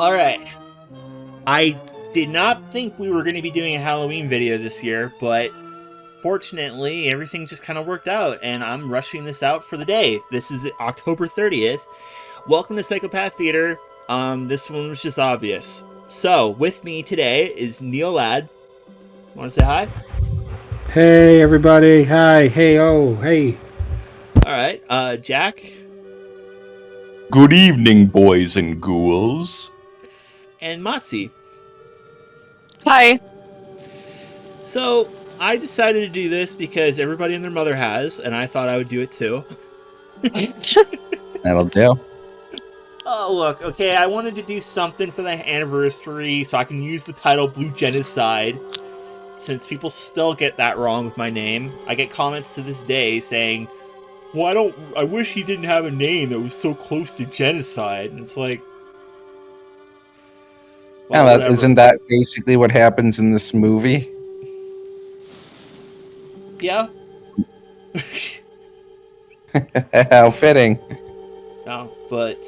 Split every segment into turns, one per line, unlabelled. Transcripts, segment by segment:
Alright. I did not think we were going to be doing a Halloween video this year, but fortunately, everything just kind of worked out, and I'm rushing this out for the day. This is October 30th. Welcome to Psychopath Theater. This one was just obvious. So, with me today is Neil Ladd. Want to say hi?
Hey everybody, hi, hey, oh, hey.
Alright, Jack.
Good evening, boys and ghouls.
And Motzi.
Hi.
So, I decided to do this because everybody and their mother has, and I thought I would do it too.
That'll do.
Oh, look, okay, I wanted to do something for the anniversary so I can use the title Blue Genocide, since people still get that wrong with my name. I get comments to this day saying, well, I wish he didn't have a name that was so close to genocide. And it's like, well,
yeah, isn't that basically what happens in this movie?
Yeah.
How fitting.
No, but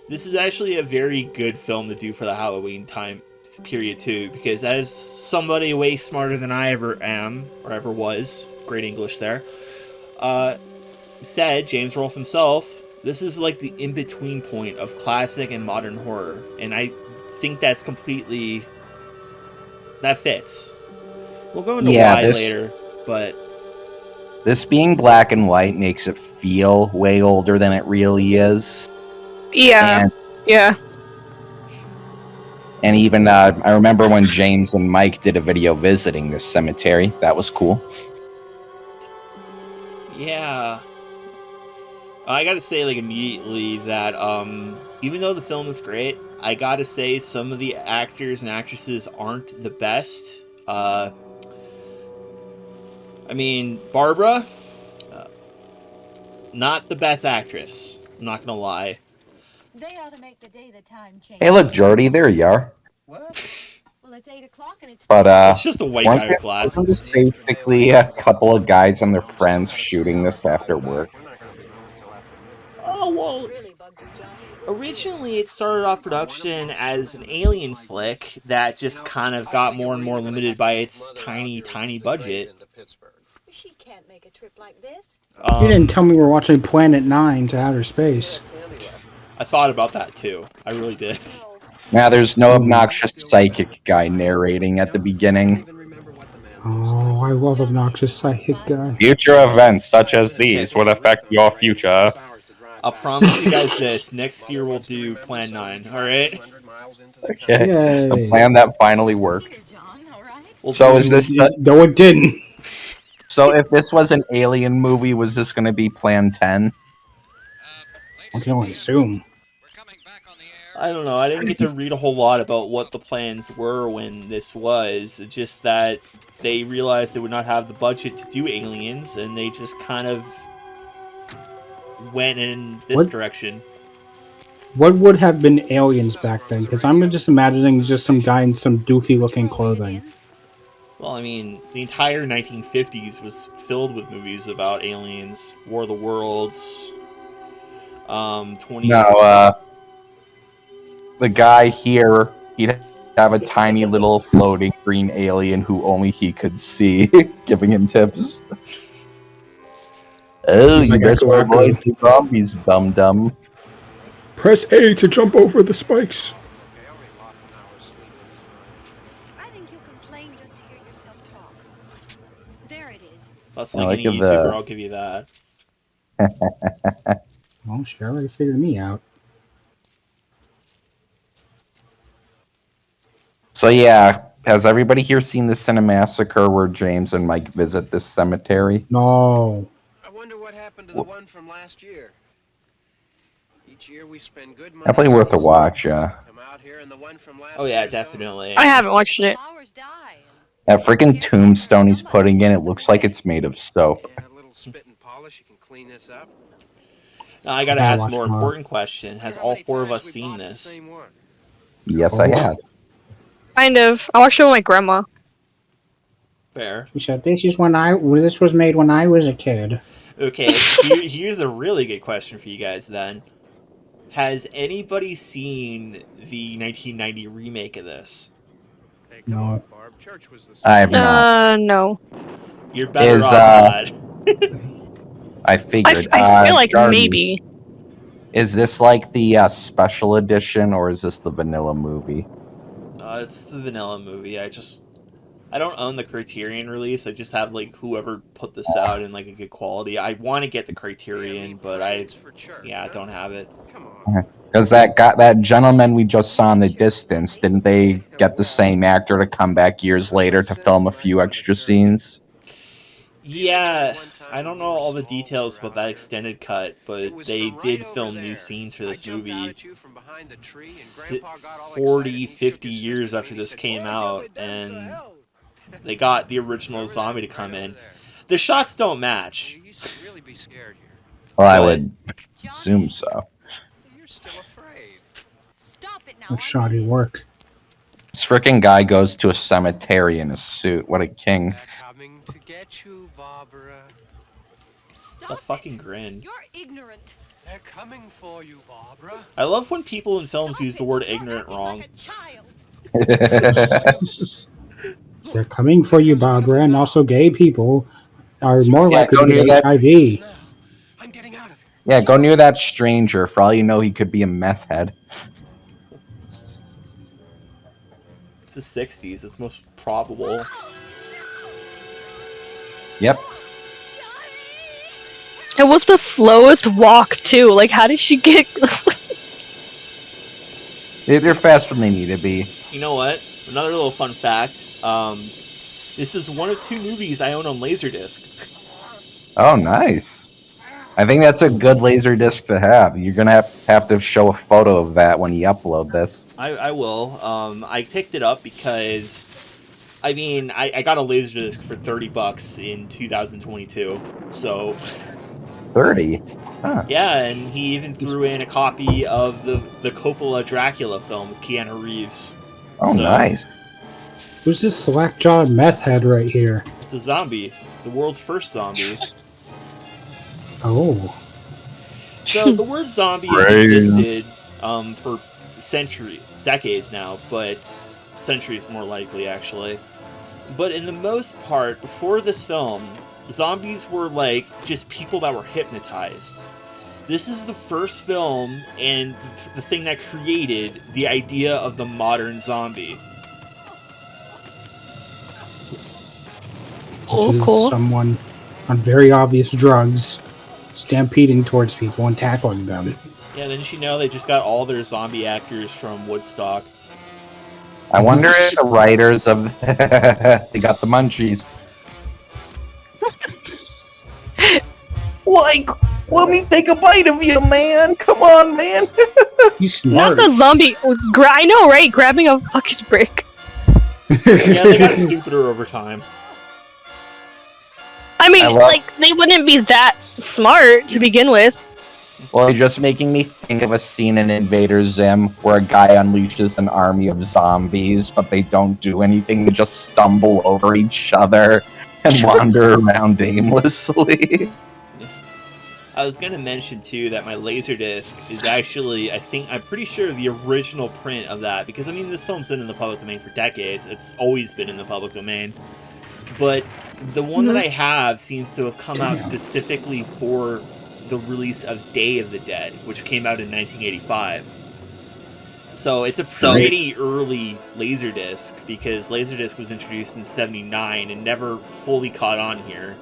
this is actually a very good film to do for the Halloween time period too, because as somebody way smarter than I ever am, or ever was, great English there, said, James Rolfe himself, this is like the in-between point of classic and modern horror, and I think that fits. We'll go into why later, but
this being black and white makes it feel way older than it really is.
Yeah.
And even, I remember when James and Mike did a video visiting this cemetery. That was cool.
Yeah. I gotta say, like, immediately that, even though the film is great, I gotta say some of the actors and actresses aren't the best. I mean, Barbara, not the best actress. I'm not gonna lie.
They ought to make the day the time change.
Hey, look, Jordy, there you are.
What? Well, it's 8 o'clock and it's...
But,
it's just a white guy with glasses.
Wasn't this basically a couple of guys and their friends shooting this after work?
Oh, well, originally it started off production as an alien flick that just kind of got more and more limited by its tiny budget.
She can't make a trip like this.
You didn't tell me we're watching Planet 9 to outer space.
I thought about that too. I really did.
Now, there's no obnoxious psychic guy narrating at the beginning.
Oh, I love obnoxious psychic guy.
Future events such as these will affect your future.
I'll promise you guys this. Next year we'll do Plan 9, alright?
Okay.
Yay.
A plan that finally worked.
So is this... No, it didn't.
So if this was an alien movie, was this going to be Plan 10?
I can only assume.
I don't know. I didn't get to read a whole lot about what the plans were when this was. It's just that they realized they would not have the budget to do aliens, and they just kind of went in this direction.
What would have been aliens back then? Because I'm just imagining just some guy in some doofy-looking clothing.
Well, I mean, the entire 1950s was filled with movies about aliens. War of the Worlds.
The guy here, he'd have a tiny little floating green alien who only he could see, giving him tips. Oh, you better avoid the zombies, dum-dum.
Press A to jump over the spikes.
I think you'll complain just to hear yourself talk. There it is.
That's like any YouTuber, I'll give you that.
Well, she already figured me out.
So yeah, has everybody here seen the Cinemassacre where James and Mike visit this cemetery?
No.
I wonder what happened to the one from last year. Each year we spend good money.
Definitely worth a watch, yeah.
Oh yeah, definitely.
I haven't watched it.
That freaking tombstone he's putting in, it looks like it's made of soap.
Now I gotta ask a more important question. Has all four of us seen this?
Yes, I have.
Kind of. I watched it with my grandma.
Fair.
She said, this was made when I was a kid.
Okay, here's a really good question for you guys then. Has anybody seen the 1990 remake of this?
Hey,
No.
come on, Barb. Church was the
I have not.
No.
You're better
Is,
off not.
I
I,
figured.
I feel like
Jordan,
maybe.
Is this like the special edition, or is this the vanilla movie?
It's the vanilla movie. I don't own the Criterion release. I just have like whoever put this out in like a good quality. I want to get the Criterion, but I don't have it.
Come on.
Because that gentleman we just saw in the distance, didn't they get the same actor to come back years later to film a few extra scenes?
Yeah, I don't know all the details about that extended cut, but they did film new scenes for this movie 40, 50 years after this came out, and they got the original zombie to come in. The shots don't match.
Well, I would assume so.
You're still afraid.
Stop it now.
What shoddy work.
This frickin' guy goes to a cemetery in a suit. What a king.
They're coming to get you, Barbara.
A fucking grin.
You're ignorant.
They're coming for you, Barbara.
I love when people in films use the word ignorant wrong.
Like a child.
They're coming for you, Barbara, and also gay people are more
Yeah,
likely
go
to
near
get
that-
HIV.
Now, I'm getting out of here.
Yeah, go near that stranger. For all you know, he could be a meth head.
It's the 60s. It's most probable.
Yep.
It was the slowest walk too. Like, how did she get?
They're faster than they need to be.
You know what? Another little fun fact. This is one of 2 movies I own on Laserdisc.
Oh, nice. I think that's a good laser disc to have. You're gonna have to show a photo of that when you upload this.
I will. I picked it up because, I mean, I got a Laserdisc for $30 in 2022. So,
30. Huh.
yeah, and he even threw in a copy of the Coppola Dracula film with Keanu Reeves.
Oh,
So-
nice.
Who's this slack-jawed meth head right here?
It's a zombie. The world's first zombie.
Oh.
So the word zombie has
Right.
existed for decades now, but centuries more likely, actually. But in the most part, before this film, zombies were like just people that were hypnotized. This is the first film and the thing that created the idea of the modern zombie.
Which is
Cool.
someone on very obvious drugs stampeding towards people and tackling them.
Yeah, didn't you know they just got all their zombie actors from Woodstock?
I wonder if the writers of they got the munchies. Like, let me take a bite of you, man. Come on, man.
You
Not
smart.
the zombie. I know, right? Grabbing a fucking brick.
Yeah, they got stupider over time.
I mean,
I love-
like, they wouldn't be that smart to begin with.
Well, you're just making me think of a scene in Invader Zim where a guy unleashes an army of zombies, but they don't do anything. They just stumble over each other and wander around aimlessly.
I was gonna mention too that my Laserdisc is actually, I'm pretty sure the original print of that, because I mean this film's been in the public domain for decades. It's always been in the public domain, but the one that I have seems to have come out specifically for the release of Day of the Dead, which came out in 1985. So it's a pretty early Laserdisc, because Laserdisc was introduced in '79 and never fully caught on here.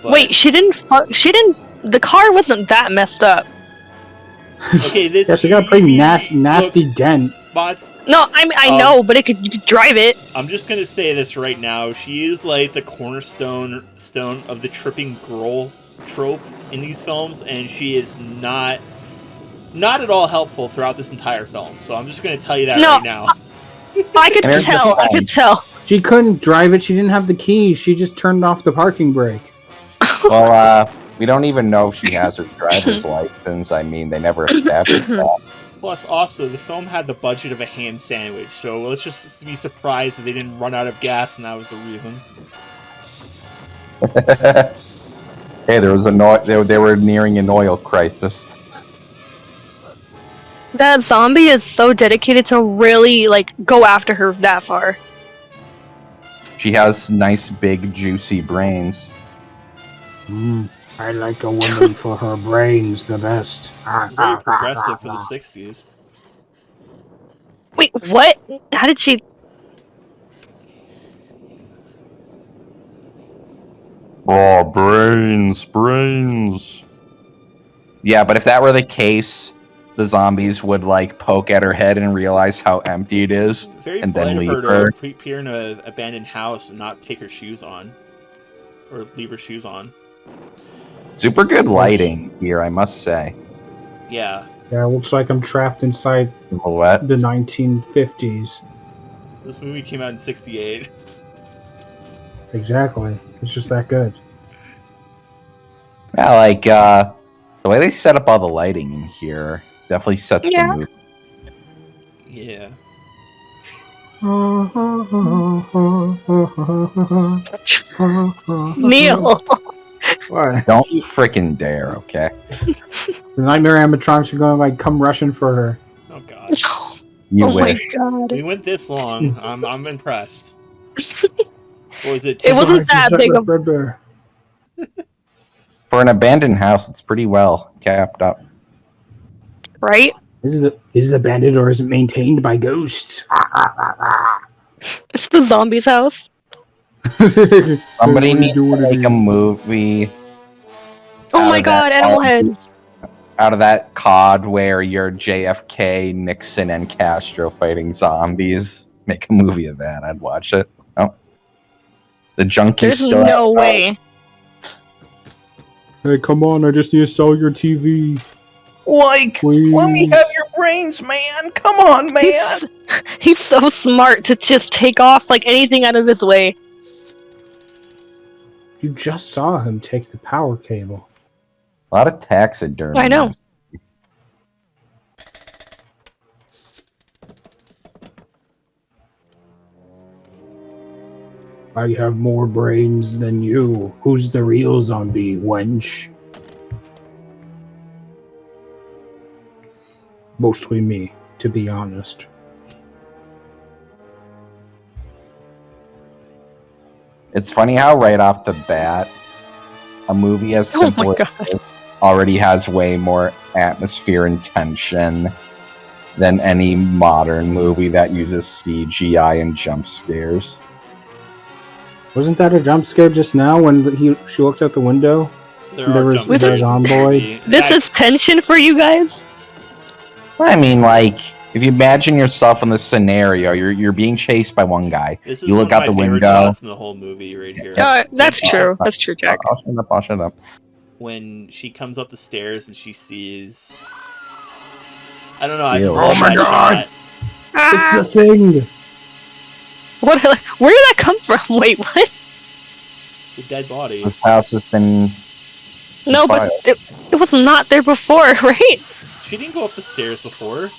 But,
Wait, she didn't. The car wasn't that messed up.
okay, this
Yeah, she got a pretty
movie-
nasty dent.
Bots,
No, I know, but you could drive it.
I'm just gonna say this right now. She is like the cornerstone of the tripping girl trope in these films, and she is not at all helpful throughout this entire film. So I'm just gonna tell you that
No.
right now.
I could
And there's
tell.
the
I could tell.
She couldn't drive it. She didn't have the keys. She just turned off the parking brake.
Well, we don't even know if she has her driver's license. I mean, they never established that.
Plus, also, the film had the budget of a ham sandwich, so let's just be surprised that they didn't run out of gas, and that was the reason.
Hey, there was they were nearing an oil crisis.
That zombie is so dedicated to really, like, go after her that far.
She has nice, big, juicy brains.
I like a woman for her brains the best.
Very progressive for the 60s.
Wait, what? How did she...
Oh, brains.
Yeah, but if that were the case, the zombies would like poke at her head and realize how empty it is,
Very
and
polite
then
of
leave
her
her.
to appear in an abandoned house and not take her shoes on. Or leave her shoes on.
Super good lighting here, I must say.
Yeah.
Yeah, it looks like I'm trapped inside
What?
the 1950s.
This movie came out in 68.
Exactly. It's just that good.
Yeah, like the way they set up all the lighting in here definitely sets
Yeah.
the mood.
Yeah.
Neil!
What?
Don't you freaking dare, okay?
The nightmare animatronics are going like come rushing for her.
Oh god.
You
Oh my
wish.
god.
We went this long. I'm impressed. What was it?
It wasn't
Guys,
that
is
big of...
Fredbear?
For an abandoned house, it's pretty well capped up.
Right?
Is it abandoned or is it maintained by ghosts?
It's the zombie's house.
Somebody needs to make a movie
Oh
Out
my
of that
god, animal
army.
heads.
out of that COD where you're JFK, Nixon, and Castro fighting zombies. Make a movie of that. I'd watch it. Oh. The junkie
There's
still
no
outside.
way.
Hey, come on! I just need to sell your TV.
Like,
Please.
let me have your brains, man. Come on, man.
He's so smart to just take off like anything out of his way.
You just saw him take the power cable.
A lot of taxidermy.
I know.
I have more brains than you. Who's the real zombie, wench? Mostly me, to be honest.
It's funny how right off the bat, a movie as
Oh my
simple as
God.
this already has way more atmosphere and tension than any modern movie that uses CGI and jump scares.
Wasn't that a jump scare just now when she looked out the window?
There
There
are
was
jump
the
scares in
zomboid.
this movie.
This is tension for you guys?
I mean, like, if you imagine yourself in this scenario, you're being chased by one guy.
This is
You look
one
out
of
the
my favorite
window.
shots in the whole movie right here.
That's true. That's true, Jack.
I'll shut up.
When she comes up the stairs and she sees, I don't know. I just
Ew.
love
Oh my
that
God.
shot.
Ah,
It's the thing!
what? Where did that come from? Wait, what?
The dead body.
This house has been...
No, but it was not there before, right?
She didn't go up the stairs before.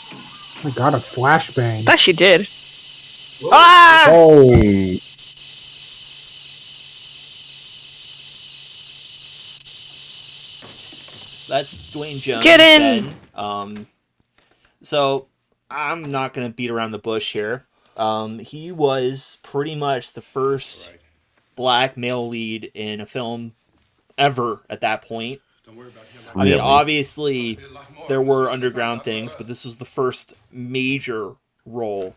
I got a flashbang.
I thought she did. Ah!
Oh!
That's Dwayne Jones.
Get in!
Ben. So I'm not gonna beat around the bush here. He was pretty much the first black male lead in a film ever at that point. I mean,
Really?
obviously there were underground things, but this was the first major role.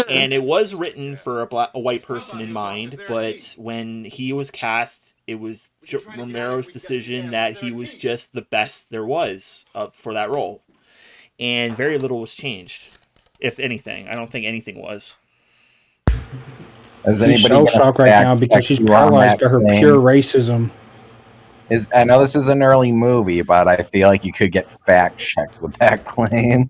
And it was written for a white person in mind, but when he was cast, it was Romero's decision that he was just the best there was for that role. And very little was changed, if anything. I don't think anything was.
Is
She's
anybody
shell
gonna
shocked right
fact
now because
check
she's
you on
paralyzed
that
by her
thing?
pure racism.
I know this is an early movie, but I feel like you could get fact checked with that claim.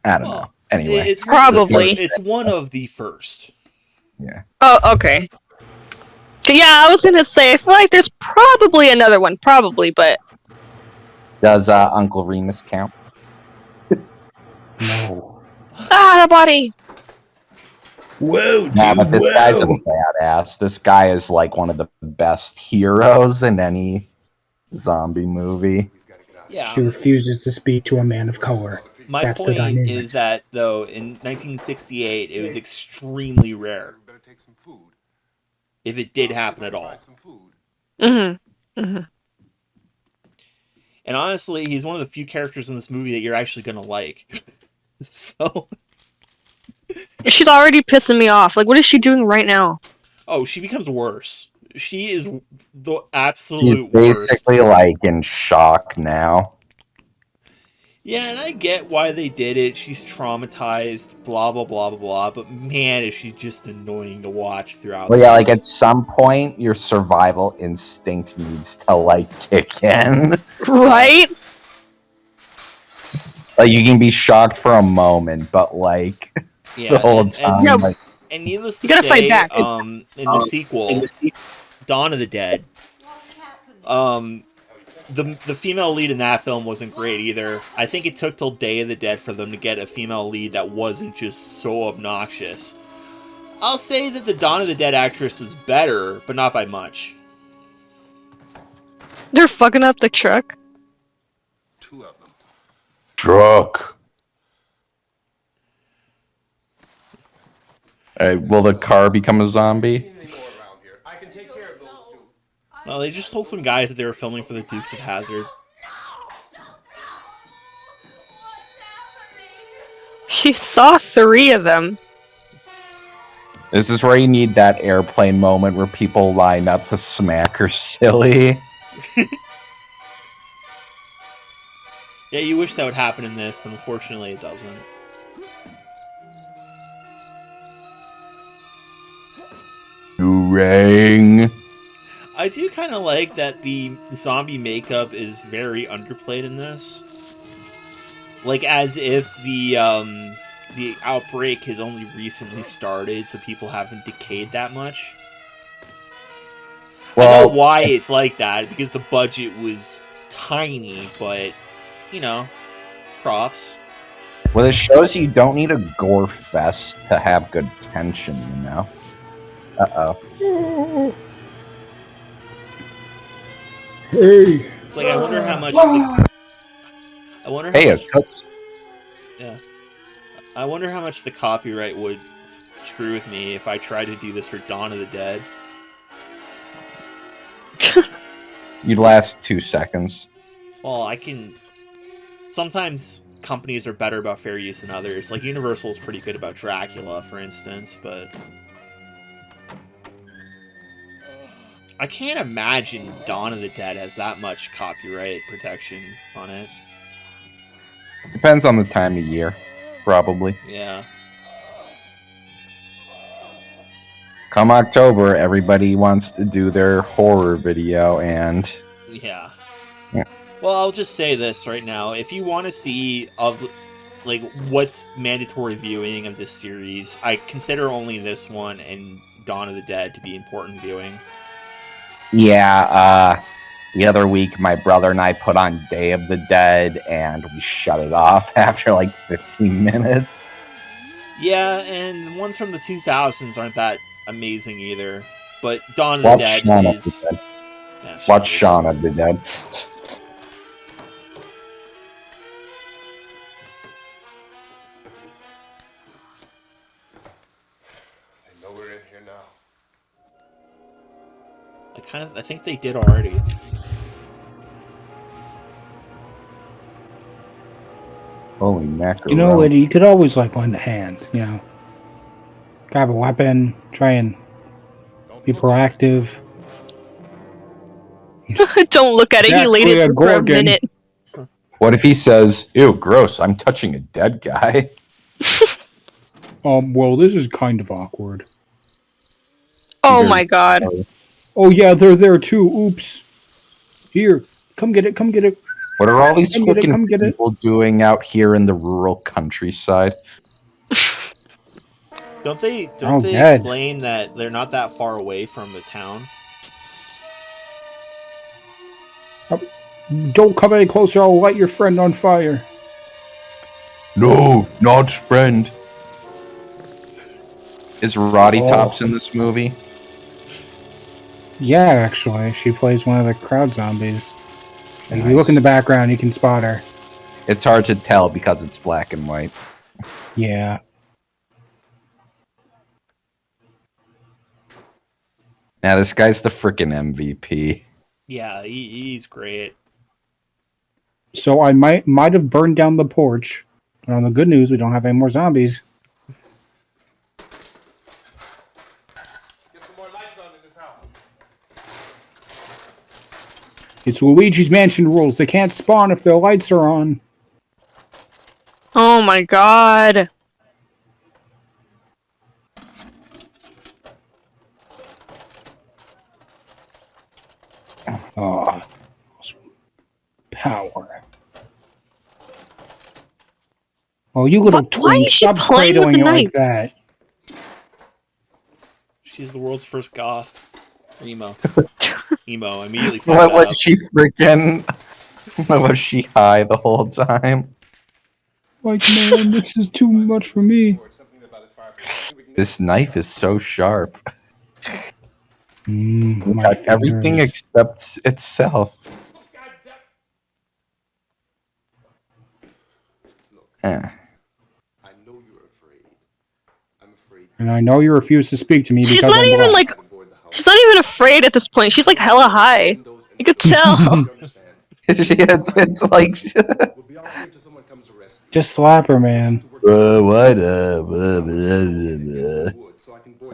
I don't know. Anyway,
It's
Probably.
It's one of the first.
yeah.
Oh, okay. Yeah, I was gonna say, I feel like there's probably another one. Probably, but...
Does Uncle Remus count?
No.
Ah, the body!
Whoa,
Nah, but this guy's a badass. This guy is like one of the best heroes in any zombie movie.
Yeah.
She refuses to speak to a man of color.
My
That's the
point
dynamic.
is that, though, in 1968, it was extremely rare. If it did happen at all.
Mm-hmm. Mm-hmm.
And honestly, he's one of the few characters in this movie that you're actually going to like. So...
She's already pissing me off. Like, what is she doing right now?
Oh, she becomes worse. She is the absolute
She's
worst.
basically like in shock now.
Yeah, and I get why they did it. She's traumatized, blah, blah, blah, blah, blah. But man, is she just annoying to watch throughout
Well, yeah,
this.
like at some point, your survival instinct needs to like kick in.
Right?
Like you can be shocked for a moment, but like
Yeah,
the whole time,
Yeah.
like
and needless to
You gotta
say,
fight back.
in the sequel, Dawn of the Dead, the female lead in that film wasn't great either. I think it took till Day of the Dead for them to get a female lead that wasn't just so obnoxious. I'll say that the Dawn of the Dead actress is better, but not by much.
They're fucking up the truck.
truck. Will the car become a zombie?
Well, they just told some guys that they were filming for the Dukes of Hazzard.
She saw 3 of them.
This is where you need that airplane moment where people line up to smack her silly.
Yeah, you wish that would happen in this, but unfortunately it doesn't.
Ring.
I do kind of like that the zombie makeup is very underplayed in this. Like, as if the outbreak has only recently started, so people haven't decayed that much. I know why it's like that, because the budget was tiny, but, you know, props.
Well, it shows you don't need a gore fest to have good tension, you know? Uh-oh.
Hey.
It's like, I wonder how much... I wonder how
Hey,
much...
it cuts.
Yeah. I wonder how much the copyright would screw with me if I tried to do this for Dawn of the Dead.
You'd last 2 seconds.
Well, I can... Sometimes companies are better about fair use than others. Like, Universal is pretty good about Dracula, for instance, but... I can't imagine Dawn of the Dead has that much copyright protection on it.
Depends on the time of year, probably.
Yeah.
Come October, everybody wants to do their horror video, and...
Yeah.
Yeah.
Well, I'll just say this right now. If you want to see like what's mandatory viewing of this series, I consider only this one and Dawn of the Dead to be important viewing.
Yeah, the other week, my brother and I put on Day of the Dead, and we shut it off after like 15 minutes.
Yeah, and the ones from the 2000s aren't that amazing either. But Dawn of the Dead is... Yeah,
Watch Shaun of the Dead.
I know we're in here now.
I think they did already.
Holy mackerel.
You know, Eddie, you could always like lend a hand, you know. Grab a weapon, try and be proactive.
Don't look at it. He laid
Actually,
it
a
for a
Gorgon.
minute.
What if he says, ew, gross, I'm touching a dead guy?
Well, this is kind of awkward.
Oh my god.
Oh yeah, they're there too. Oops. Here, come get it. Come get it.
What are all these
Come get it,
freaking
come get it.
people doing out here in the rural countryside?
Don't they
dead.
explain that they're not that far away from the town?
Don't come any closer. I'll light your friend on fire.
No, not friend. Is Roddy Tops in this movie?
Yeah, actually, she plays one of the crowd zombies. Like, if you look in the background, you can spot her.
It's hard to tell because it's black and white.
Yeah.
Now this guy's the freaking MVP.
Yeah, he's great.
So I might have burned down the porch. But on the good news, we don't have any more zombies.
Get some more lights on in this house.
It's Luigi's Mansion rules. They can't spawn if their lights are on.
Oh my god.
Oh, power. Oh, you little
Why
twink,
is she
stop
playing with
cradling
the
it like
knife?
that.
She's the world's first goth. Emo. Emo. Immediately found
What
that
was
out.
she freaking? Was she high the whole time?
Like, man, this is too much for me.
This knife is so sharp.
My
Got everything
fingers.
except itself. Eh.
I know you're afraid. I'm afraid.
And I know you refuse to speak to me
She's
because
not
I'm
even
black.
like, she's not even afraid at this point. She's like hella high. You could tell.
It's like
We'll be out here till someone comes to rescue.
Just slap her, man.
what up?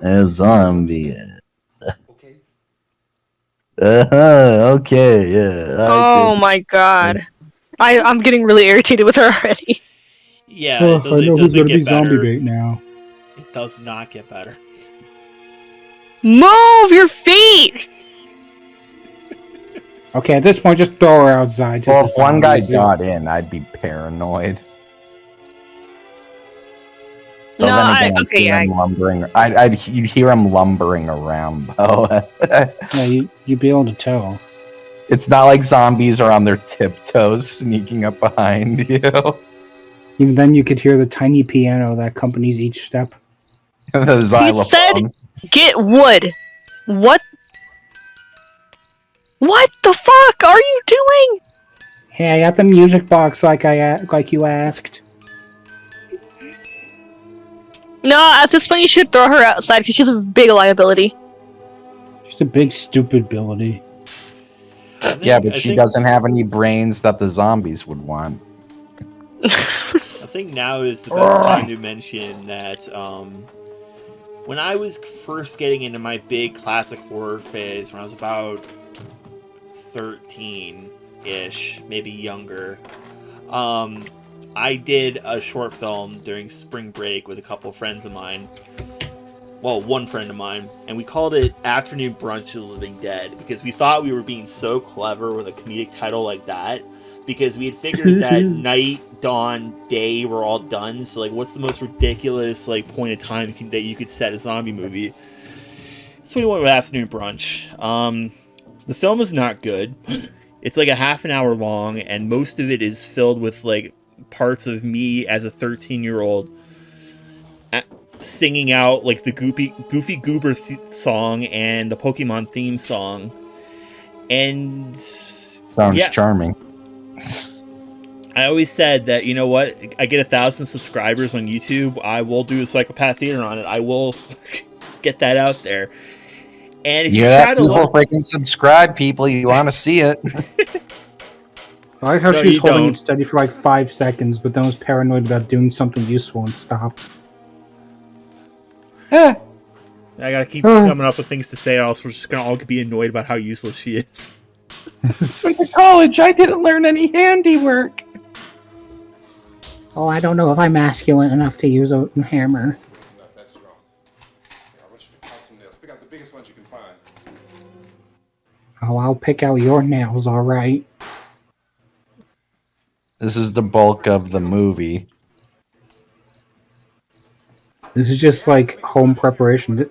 A zombie.
Okay?
Okay, yeah.
Oh my god. I'm getting really irritated with her already.
Yeah,
Oh,
it doesn't,
I know
it
who's
doesn't
gonna be
get
zombie
better.
bait now.
It does not get better.
Move your feet!
Okay, at this point, just throw her outside. to
Well,
the
if one guy
zombies.
got in, I'd be paranoid. But
No,
then again, I'd
okay,
hear
yeah.
him lumbering. You'd hear him lumbering around, though.
Yeah, you'd be able to tell.
It's not like zombies are on their tiptoes sneaking up behind you.
Even then, you could hear the tiny piano that accompanies each step.
The xylophone.
Get wood. What? What the fuck are you doing?
Hey, I got the music box like you asked.
No, at this point you should throw her outside because she's a big liability.
She's a big stupid ability.
Yeah, but she doesn't have any brains that the zombies would want.
I think now is the best time to mention that when I was first getting into my big classic horror phase, when I was about 13-ish, maybe younger, I did a short film during spring break with a couple of friends of mine. Well, one friend of mine, and we called it Afternoon Brunch of the Living Dead because we thought we were being so clever with a comedic title like that because we had figured that night, dawn, day were all done. So, like, what's the most ridiculous point of time that you could set a zombie movie? So we went with Afternoon Brunch. The film is not good. It's like a half an hour long, and most of it is filled with parts of me as a 13-year-old singing out the Goofy Goober song and the Pokemon theme song, and
Sounds charming.
I always said that, you know what, I get 1,000 subscribers on YouTube, I will do a Psychopath Theater on it. I will get that out there. And if you try to look,
freaking subscribe, people, you want to see it.
I like how
No,
she was
you
holding
don't.
it steady for 5 seconds, but then was paranoid about doing something useful and stopped.
I gotta keep coming up with things to say, or else we're just gonna all be annoyed about how useless she is.
Went to college, I didn't learn any handiwork.
Oh, I don't know if I'm masculine enough to use a hammer.
Not that strong. Yeah, I want you to cut some nails. Pick out the biggest ones you can find.
Oh, I'll pick out your nails, alright.
This is the bulk of the movie.
This is just home preparation.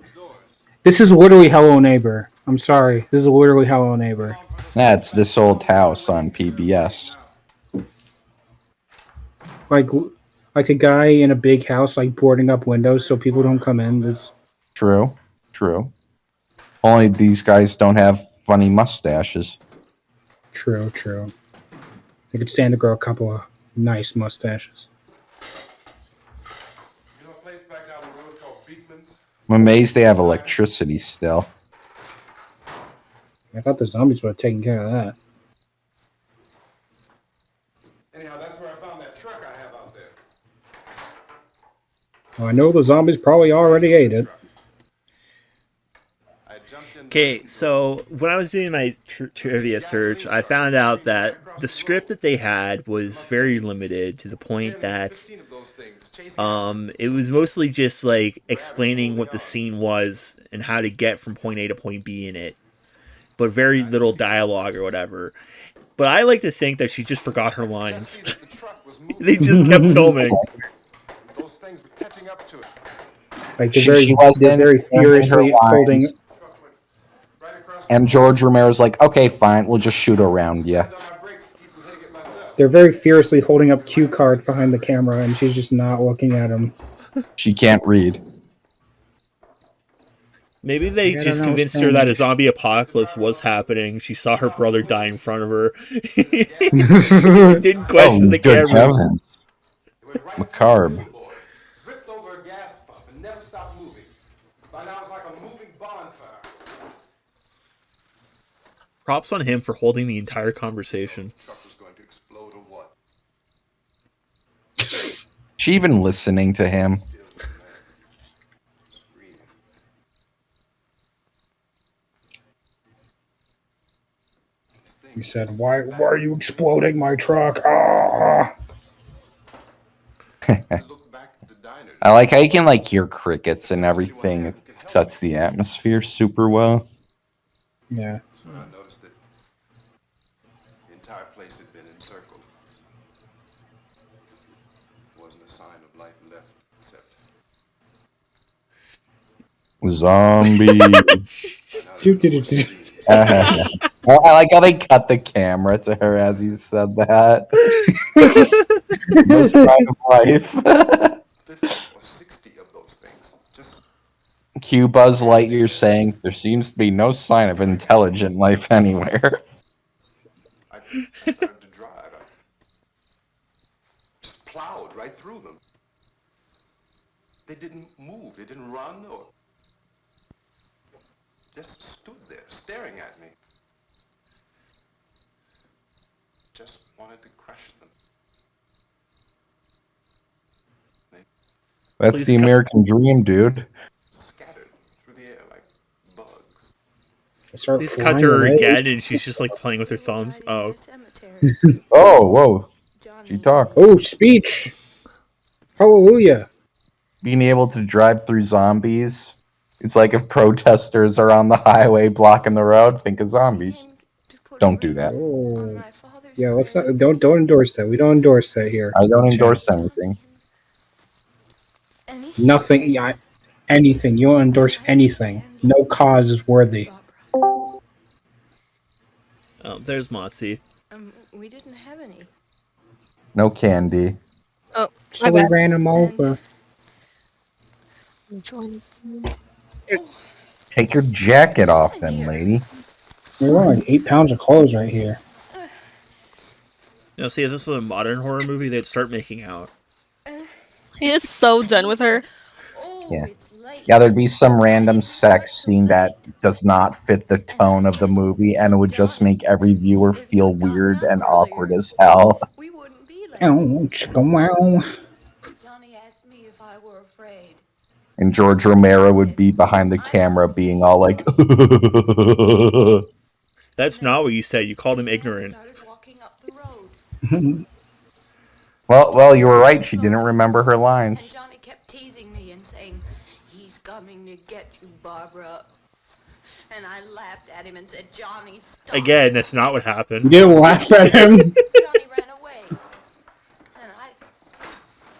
This is literally Hello Neighbor. I'm sorry. This is literally Hello Neighbor.
That's This Old House on PBS.
Like a guy in a big house, boarding up windows so people don't come in.
True. Only these guys don't have funny mustaches.
True. They could stand to grow a couple of nice mustaches.
You know a place back down the road called Beekman's?
I'm amazed they have electricity still.
I thought the zombies would have taken care of that.
Anyhow, that's where I found that truck I have out there.
Well, I know the zombies probably already ate it.
I jumped in.
Okay, so when I was doing my trivia search, I found out that the script that they had was very limited to the point that it was mostly just like explaining what the scene was and how to get from point A to point B in it, but very little dialogue or whatever. But I like to think that she just forgot her lines. They just kept filming.
Those things were catching up to it.
Like
She
they're very furiously holding.
And George Romero's like, okay, fine, we'll just shoot around you.
They're very furiously holding up cue cards behind the camera, and she's just not looking at them.
She can't read.
Maybe they
I don't
just
know
convinced her that a
Spanish.
zombie apocalypse was happening. She saw her brother die in front of her. Didn't question the
good
cameras.
heavens. Macabre.
Ripped over a gas pump and never stopped moving. By now it's like a moving bonfire.
Props on him for holding the entire conversation.
The truck was going to explode or what?
She even listening to him.
Screaming.
He said, "Why are you exploding my truck?" Ah!
Look back at the diner.
I like how you can like hear crickets and everything. It sets the atmosphere super well.
Yeah.
That's when I noticed that the entire place had been encircled. Wasn't a sign of life left except
Zombies. I like how they cut the camera to her as he said that. No sign of life.
50 or 60 of those things. Just
Q Buzz Lightyear saying there seems to be no sign of intelligent life anywhere.
I started to drive. I just plowed right through them. They didn't move. They didn't run or just stood there staring at me. Just wanted to crush them.
That's
Please
the
cut-
American dream, dude.
Scattered through the air like bugs.
They start
Please
flying
cut to her
away.
again, and she's just like playing with her thumbs. Oh,
Oh, whoa. She talked.
Oh, speech! Hallelujah!
Being able to drive through zombies. It's like if protesters are on the highway blocking the road, think of zombies. Don't do that.
Oh, yeah. Let's not. Don't endorse that. We don't endorse that here.
I don't endorse anything.
Nothing. Yeah, anything. You don't endorse anything. No cause is worthy.
oh, there's Motzi.
We didn't have any.
No candy.
Oh,
So
my
we
bad.
ran him over.
Take your jacket off then, lady.
We're on like 8 pounds of clothes right here.
You know, see, if this was a modern horror movie, they'd start making out.
He is so done with her.
Yeah. Yeah, there'd be some random sex scene that does not fit the tone of the movie, and it would just make every viewer feel weird and awkward as hell.
We wouldn't be like
Oh, chicka wow.
Johnny asked me if I were afraid.
And George Romero would be behind the camera being all like,
That's not what you said. You called him ignorant.
Started walking up the road.
well, you were right. She didn't remember her
And
lines.
Johnny kept teasing me and saying, "He's coming to get you, Barbara." And I laughed at him and said, "Johnny, stop."
Again, that's not what
You
happened.
didn't laugh at him.
Johnny ran away. And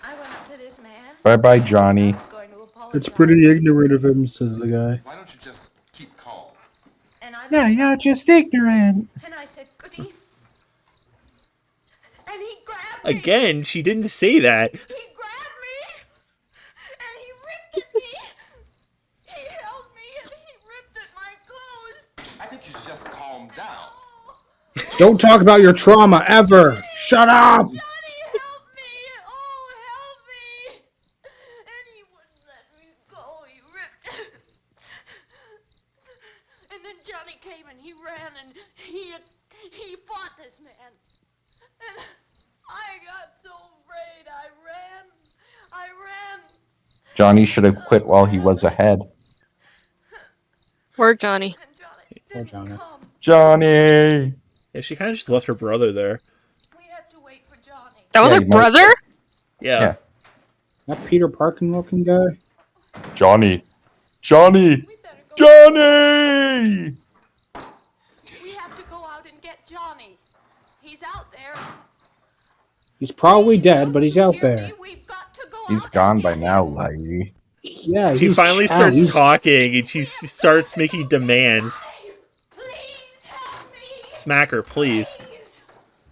I went up to this man.
Bye-bye, Johnny.
I was going to apologize.
It's pretty ignorant of him, says the guy.
Why don't you just keep calm?
And I
Yeah, you're just ignorant.
And I said, "Goody." And he grabbed me.
Again, she didn't say that.
He grabbed me. And he ripped at me. He held me and he ripped at my clothes.
I think you should just calm down.
Don't talk about your trauma ever. Shut up!
Johnny, help me! Oh, help me! And he wouldn't let me go. He ripped. And then Johnny came and he ran and he fought this man. And I got so afraid. I ran.
Johnny should have quit while he was ahead.
Where Johnny?
And Johnny
Poor
didn't
Johnny.
come.
Johnny!
Yeah, she kind of just left her brother there.
We had to wait for Johnny.
That was
Yeah,
her
you might-
brother?
Yeah.
Yeah.
That Peter Parkin looking guy?
Johnny. Johnny.
We better go.
Johnny!
We have to go out and get Johnny. He's out there.
He's probably
Please,
dead,
don't
but he's
you
out
hear
there.
me? We've got to go
He's
out
gone
and
by
get
now,
him.
lady.
Yeah,
She
he's
finally
out.
starts
He's-
talking, and she starts making demands.
Please help me.
Smack her, please.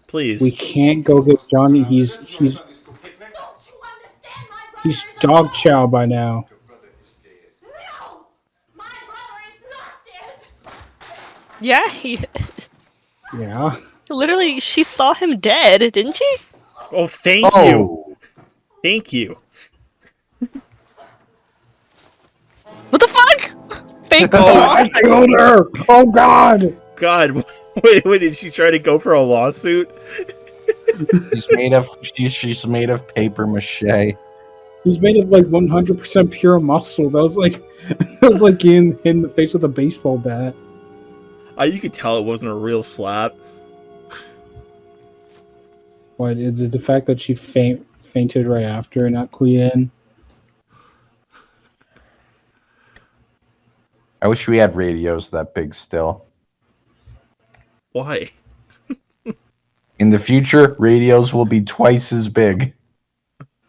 Please.
We can't go get Johnny. He's
Don't you understand? My brother
he's
is
dog
alive.
chow by now.
No, my brother is not dead.
Yeah, he.
Yeah.
Literally, she saw him dead, didn't she?
Oh, thank you.
Oh!
Thank you.
What the fuck? Fake.
Oh,
I killed her! Oh god!
God. Wait, did she try to go for a lawsuit?
She's made of paper mache.
He's made of like 100% pure muscle. That was like in the face with a baseball bat.
You could tell it wasn't a real slap.
What is it? The fact that she fainted right after and not Queen?
I wish we had radios that big still.
Why?
In the future, radios will be twice as big.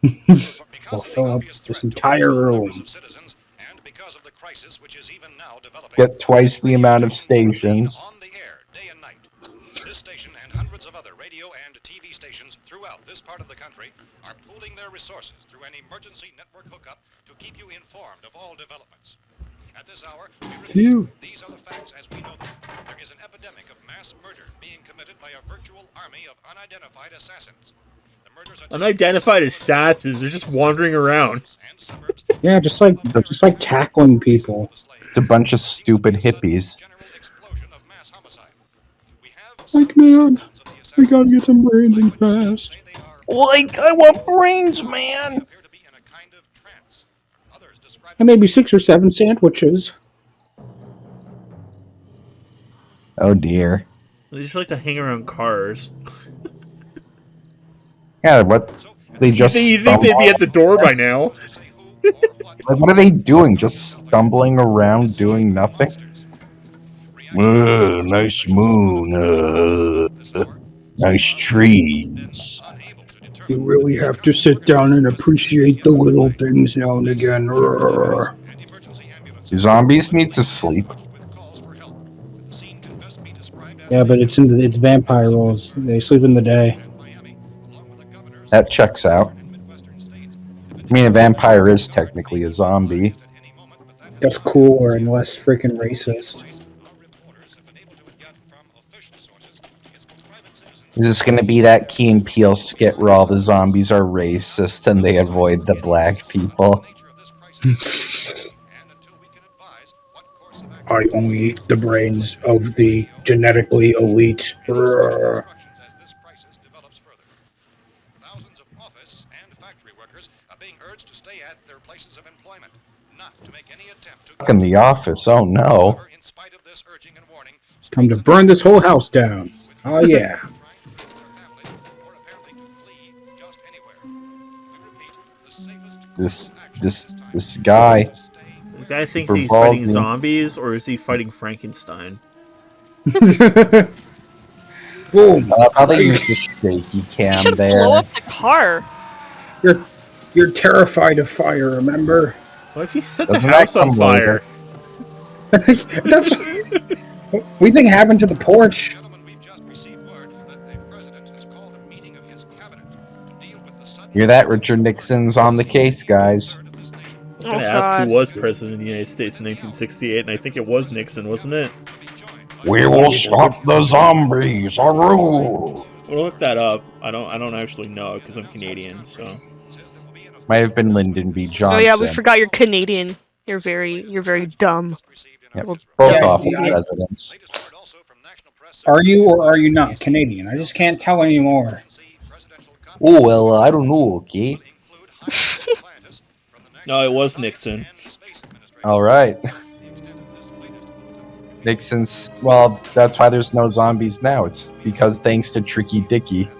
We'll fill up this entire room.
Get twice the amount of stations.
On the air, day and night. This station and hundreds of other radio and TV stations throughout this part of the country are pooling their resources through an emergency network hookup to keep you informed of all developments. At this hour, we
Phew.
these are the facts as we know them. There is an epidemic of mass murder being committed by a virtual army of unidentified assassins. The murders are
Unidentified assassins. They're just wandering around.
and suburbs.
Yeah, just like tackling people.
It's a bunch of stupid hippies.
General explosion of mass homicide. We have
Like, man, we gotta get some brains in fast.
they are
Like, I want brains, man!
appear to be in a kind of trance. Others describe
And maybe 6 or 7 sandwiches.
Oh dear.
They just like to hang around cars.
Yeah, what? They just
You think they'd be at the door by now?
Like, what are they doing? Just stumbling around doing nothing? Nice moon. Nice trees.
You really have to sit down and appreciate the little things now and again.
Do zombies need to sleep?
Yeah, but it's vampire roles. They sleep in the day.
That checks out. I mean, a vampire is technically a zombie.
That's cooler and less freaking racist.
Is this going to be that Key and Peele skit where all the zombies are racist and they avoid the black people?
I only eat the brains of the genetically elite.
Thousands of office and factory workers are being urged to stay at their places of employment, not to make any attempt to
In the office, oh no.
in spite of this urging and warning.
Time to burn this whole house down. Oh yeah.
This guy.
The guy thinks
For
he's fighting
Ballsy.
zombies, or is he fighting Frankenstein?
Boom.
How they use the shaky
You
cam
should
there.
blow up the car.
You're terrified of fire, remember?
What if you set the
Doesn't that
house on
come
fire?
later?
That's what we think happened to the porch.
Hear that? Richard Nixon's on the case, guys.
I was
Oh
gonna ask
god.
who was president of the United States in 1968, and I think it was Nixon, wasn't it?
We will stop the zombies. Aroo!
We'll look that up. I don't actually know because I'm Canadian. So
Might have been Lyndon B.
Oh
Johnson.
yeah, we forgot you're Canadian. You're very dumb.
Yep.
Well,
Both
Yeah,
awful
I-
presidents.
Are you or are you not Canadian? I just can't tell anymore.
Oh, well, I don't know, okay?
no, it was Nixon.
All right. Nixon's, well, that's why there's no zombies now. It's because thanks to Tricky Dicky.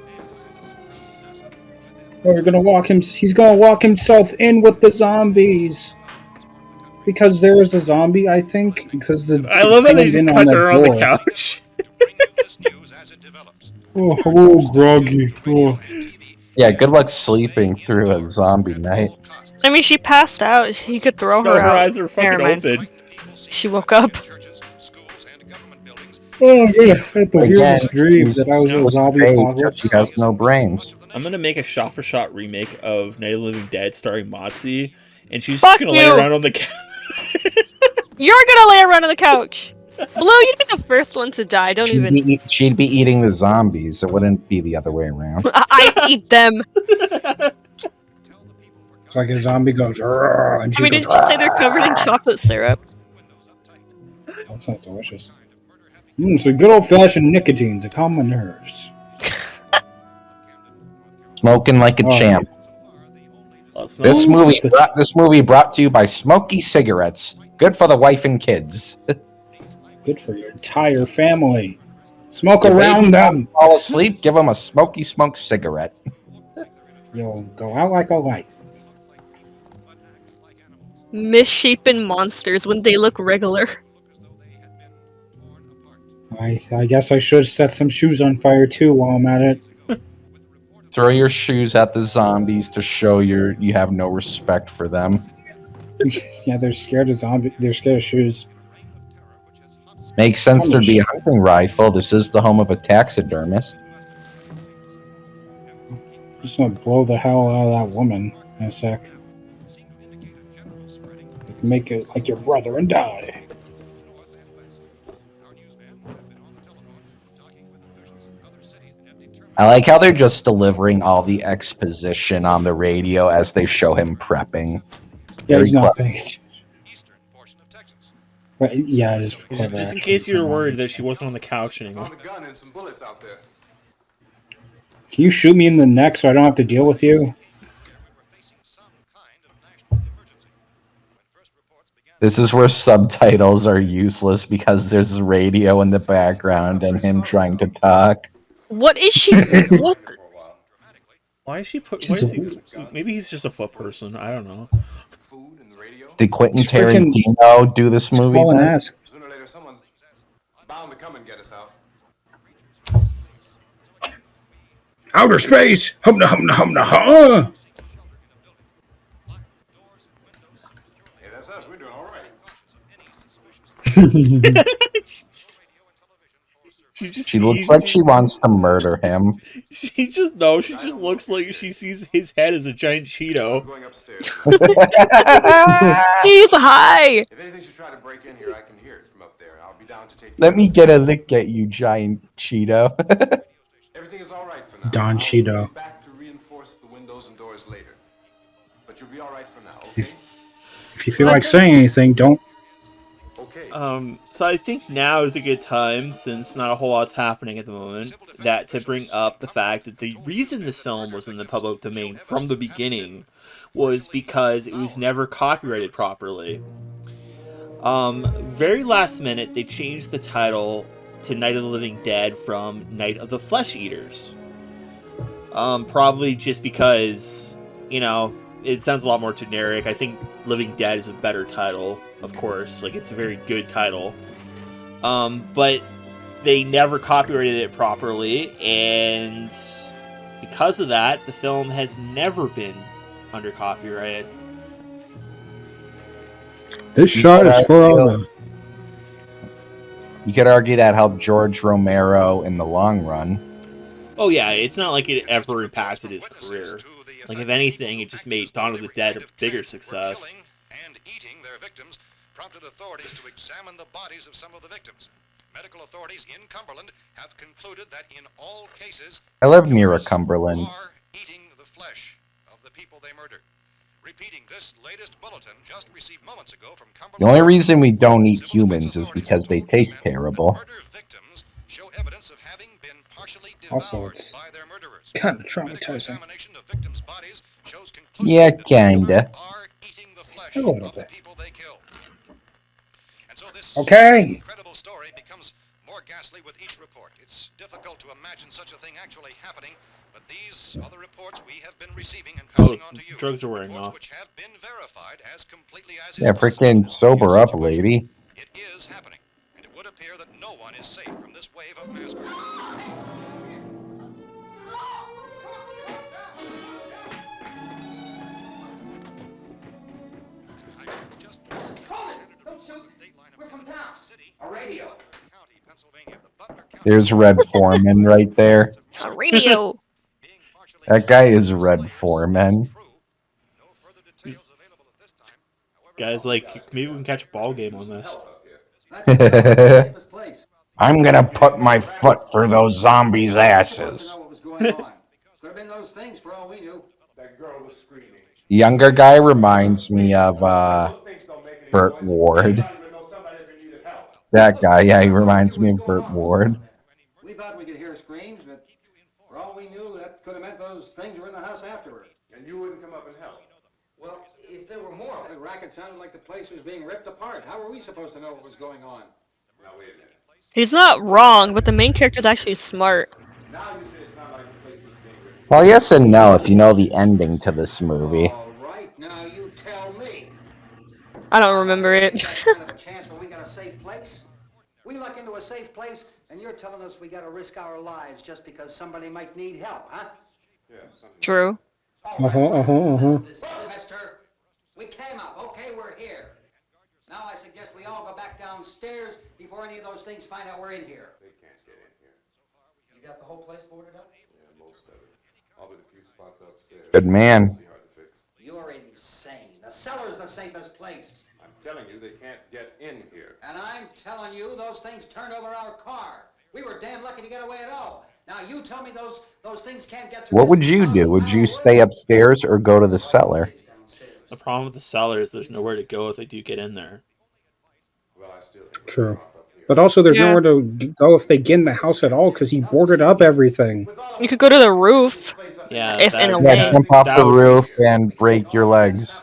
Or you're gonna walk him. He's gonna walk himself in with the zombies. Because there was a zombie, I think. Because the
I love that they
thing
just
in
cut
the
her on the
door.
couch.
Oh, hello, Groggy. Oh.
Yeah, good luck sleeping through a zombie night.
I mean, she passed out. He could throw
No,
her
her
out.
eyes are fucking
Never mind.
open.
She woke up.
Oh, yeah. I had the
Again,
weirdest dream
she's
that I was in a
supposed to
zombie
be,
apocalypse.
She has no brains.
I'm gonna make a shot-for-shot remake of Night of the Living Dead starring Motzi, and she's
Fuck
just gonna lay
you!
around on the couch.
You're gonna lay around on the couch. Blue, you'd be the first one to die. Don't even.
She'd be eating the zombies. It wouldn't be the other way around.
I eat them.
It's like a zombie goes, "Arrgh," and
I
she
mean,
goes,
didn't you say they're covered in chocolate syrup?
that sounds delicious. It's a good old-fashioned nicotine to calm my nerves.
Smoking like a
Oh,
champ.
Let's not-
This movie brought to you by Smoky Cigarettes. Good for the wife and kids.
Good for your entire family. Smoke
If
around
they
them.
fall asleep, give them a smoky smoke cigarette.
You'll go out like a light.
Misshapen monsters when they look regular.
I guess I should set some shoes on fire too while I'm at it.
Throw your shoes at the zombies to show you have no respect for them.
Yeah, they're scared of zombies. They're scared of shoes.
Makes sense there'd be a hunting rifle. This is the home of a taxidermist.
Just gonna blow the hell out of that woman in a sec. Make it like your brother and die.
I like how they're just delivering all the exposition on the radio as they show him prepping.
Yeah,
Very
he's not
clever.
paying attention. Right, yeah, it is clever,
Just in
actually.
case you were worried that she wasn't on the couch anymore.
Found a gun and some bullets out there.
Can you shoot me in the neck so I don't have to deal with you?
This is where subtitles are useless because there's radio in the background and him trying to talk.
What is she? What?
Why is she put? Why is he? Maybe he's just a foot person. I don't know.
Food and the radio.
Did Quentin
It's freaking-
Tarantino do this movie?
Call and
then?
ask.
Sooner or later, someone bound to come and get us out.
Outer space! Humna humna humna huh!
Hey, that's us. We're doing all right.
She looks like she wants to murder him.
She just no. She just looks like she sees his head as a giant Cheeto.
Going upstairs.
He's high.
If anything should try to break in here, I can hear it from up there. I'll be down to take.
Let me get a lick at you, giant Cheeto.
Everything is all right for now.
Don Cheeto.
I'll be back to reinforce the windows and doors later. But you'll be all right for now, okay?
If you feel like saying anything, don't.
Okay.
So I think now is a good time, since not a whole lot's happening at the moment, that to bring up the fact that the reason this film was in the public domain from the beginning was because it was never copyrighted properly. Very last minute, they changed the title to Night of the Living Dead from Night of the Flesh Eaters. Probably just because, you know, it sounds a lot more generic. I think Living Dead is a better title, of course. Like, it's a very good title. But they never copyrighted it properly, and because of that, the film has never been under copyright.
This shot is for all the.
You could argue that helped George Romero in the long run.
Oh yeah, it's not like it ever impacted his career. Like, if anything, it just made Dawn of the Dead a bigger success.
And eating their victims prompted authorities to examine the bodies of some of the victims. Medical authorities in Cumberland have concluded that in all cases,
I live near a
killers
Cumberland.
are eating the flesh of the people they murdered. Repeating this latest bulletin just received moments ago from Cumberland.
The only reason we don't eat humans is because they taste terrible.
Murder victims show evidence of having been partially
Also,
devoured
it's
by their murderers.
kind of
Medical
traumatizing.
examination of victims' bodies shows
Yeah,
conclusively that the killers
kinda.
are eating the flesh
A little
of the
bit.
people they kill. And so this
Okay.
incredible story becomes more ghastly with each report. It's difficult to imagine such a thing actually happening, but these are the reports we have been receiving and
Oh,
passing on to you.
drugs are wearing
Reports
off.
which have been verified as completely as
Yeah,
is possible
freaking
in
sober
such
up,
a situation.
lady.
It is happening, and it would appear that no one is safe from this wave of mass murder.
Don't shoot! We're from town. A radio.
There's Red Foreman right there.
A radio.
That guy is Red Foreman.
Guys, like, maybe we can catch a ball game on this.
I'm gonna put my foot through those zombies' asses.
Could have been those things for all we knew. That girl was screaming.
The younger guy reminds me of Burt Ward. That guy, yeah, he reminds me of Burt Ward.
We thought we could hear screams, but for all we knew, that could have meant those things were in the house afterward. And you wouldn't come up and help? Well, if there were more. The racket sounded like the place was being ripped apart. How were we supposed to know what was going on? Now, wait a minute.
He's not wrong, but the main character's actually smart.
Now you say it sounded like the place was being ripped.
Well, yes and no if you know the ending to this movie.
All right, now you tell me.
I don't remember it.
Kind of a chance when we got a safe place? We luck into a safe place, and you're telling us we got to risk our lives just because somebody might need help, huh? Yeah,
True.
Look, mister, we came up, okay, we're here. Now I suggest we all go back downstairs before any of those things find out we're in here. They can't get in here. You got the whole place boarded up? Yeah, most of it. All but a few spots upstairs.
Good man.
You're insane. The cellar's the safest place. I'm telling you, they can't get in here. And I'm telling you, those things turned over our car. We were damn lucky to get away at all. Now you tell me those things can't get through.
What would you do? Would you stay upstairs or go to the cellar?
The problem with the cellar is there's nowhere to go if they do get in there.
True. But also, there's
Yeah.
nowhere to go if they get in the house at all because he boarded up everything.
You could go to the roof.
Yeah,
If in a
Yeah,
way.
jump off
that
the
would be
roof
weird.
and break your legs.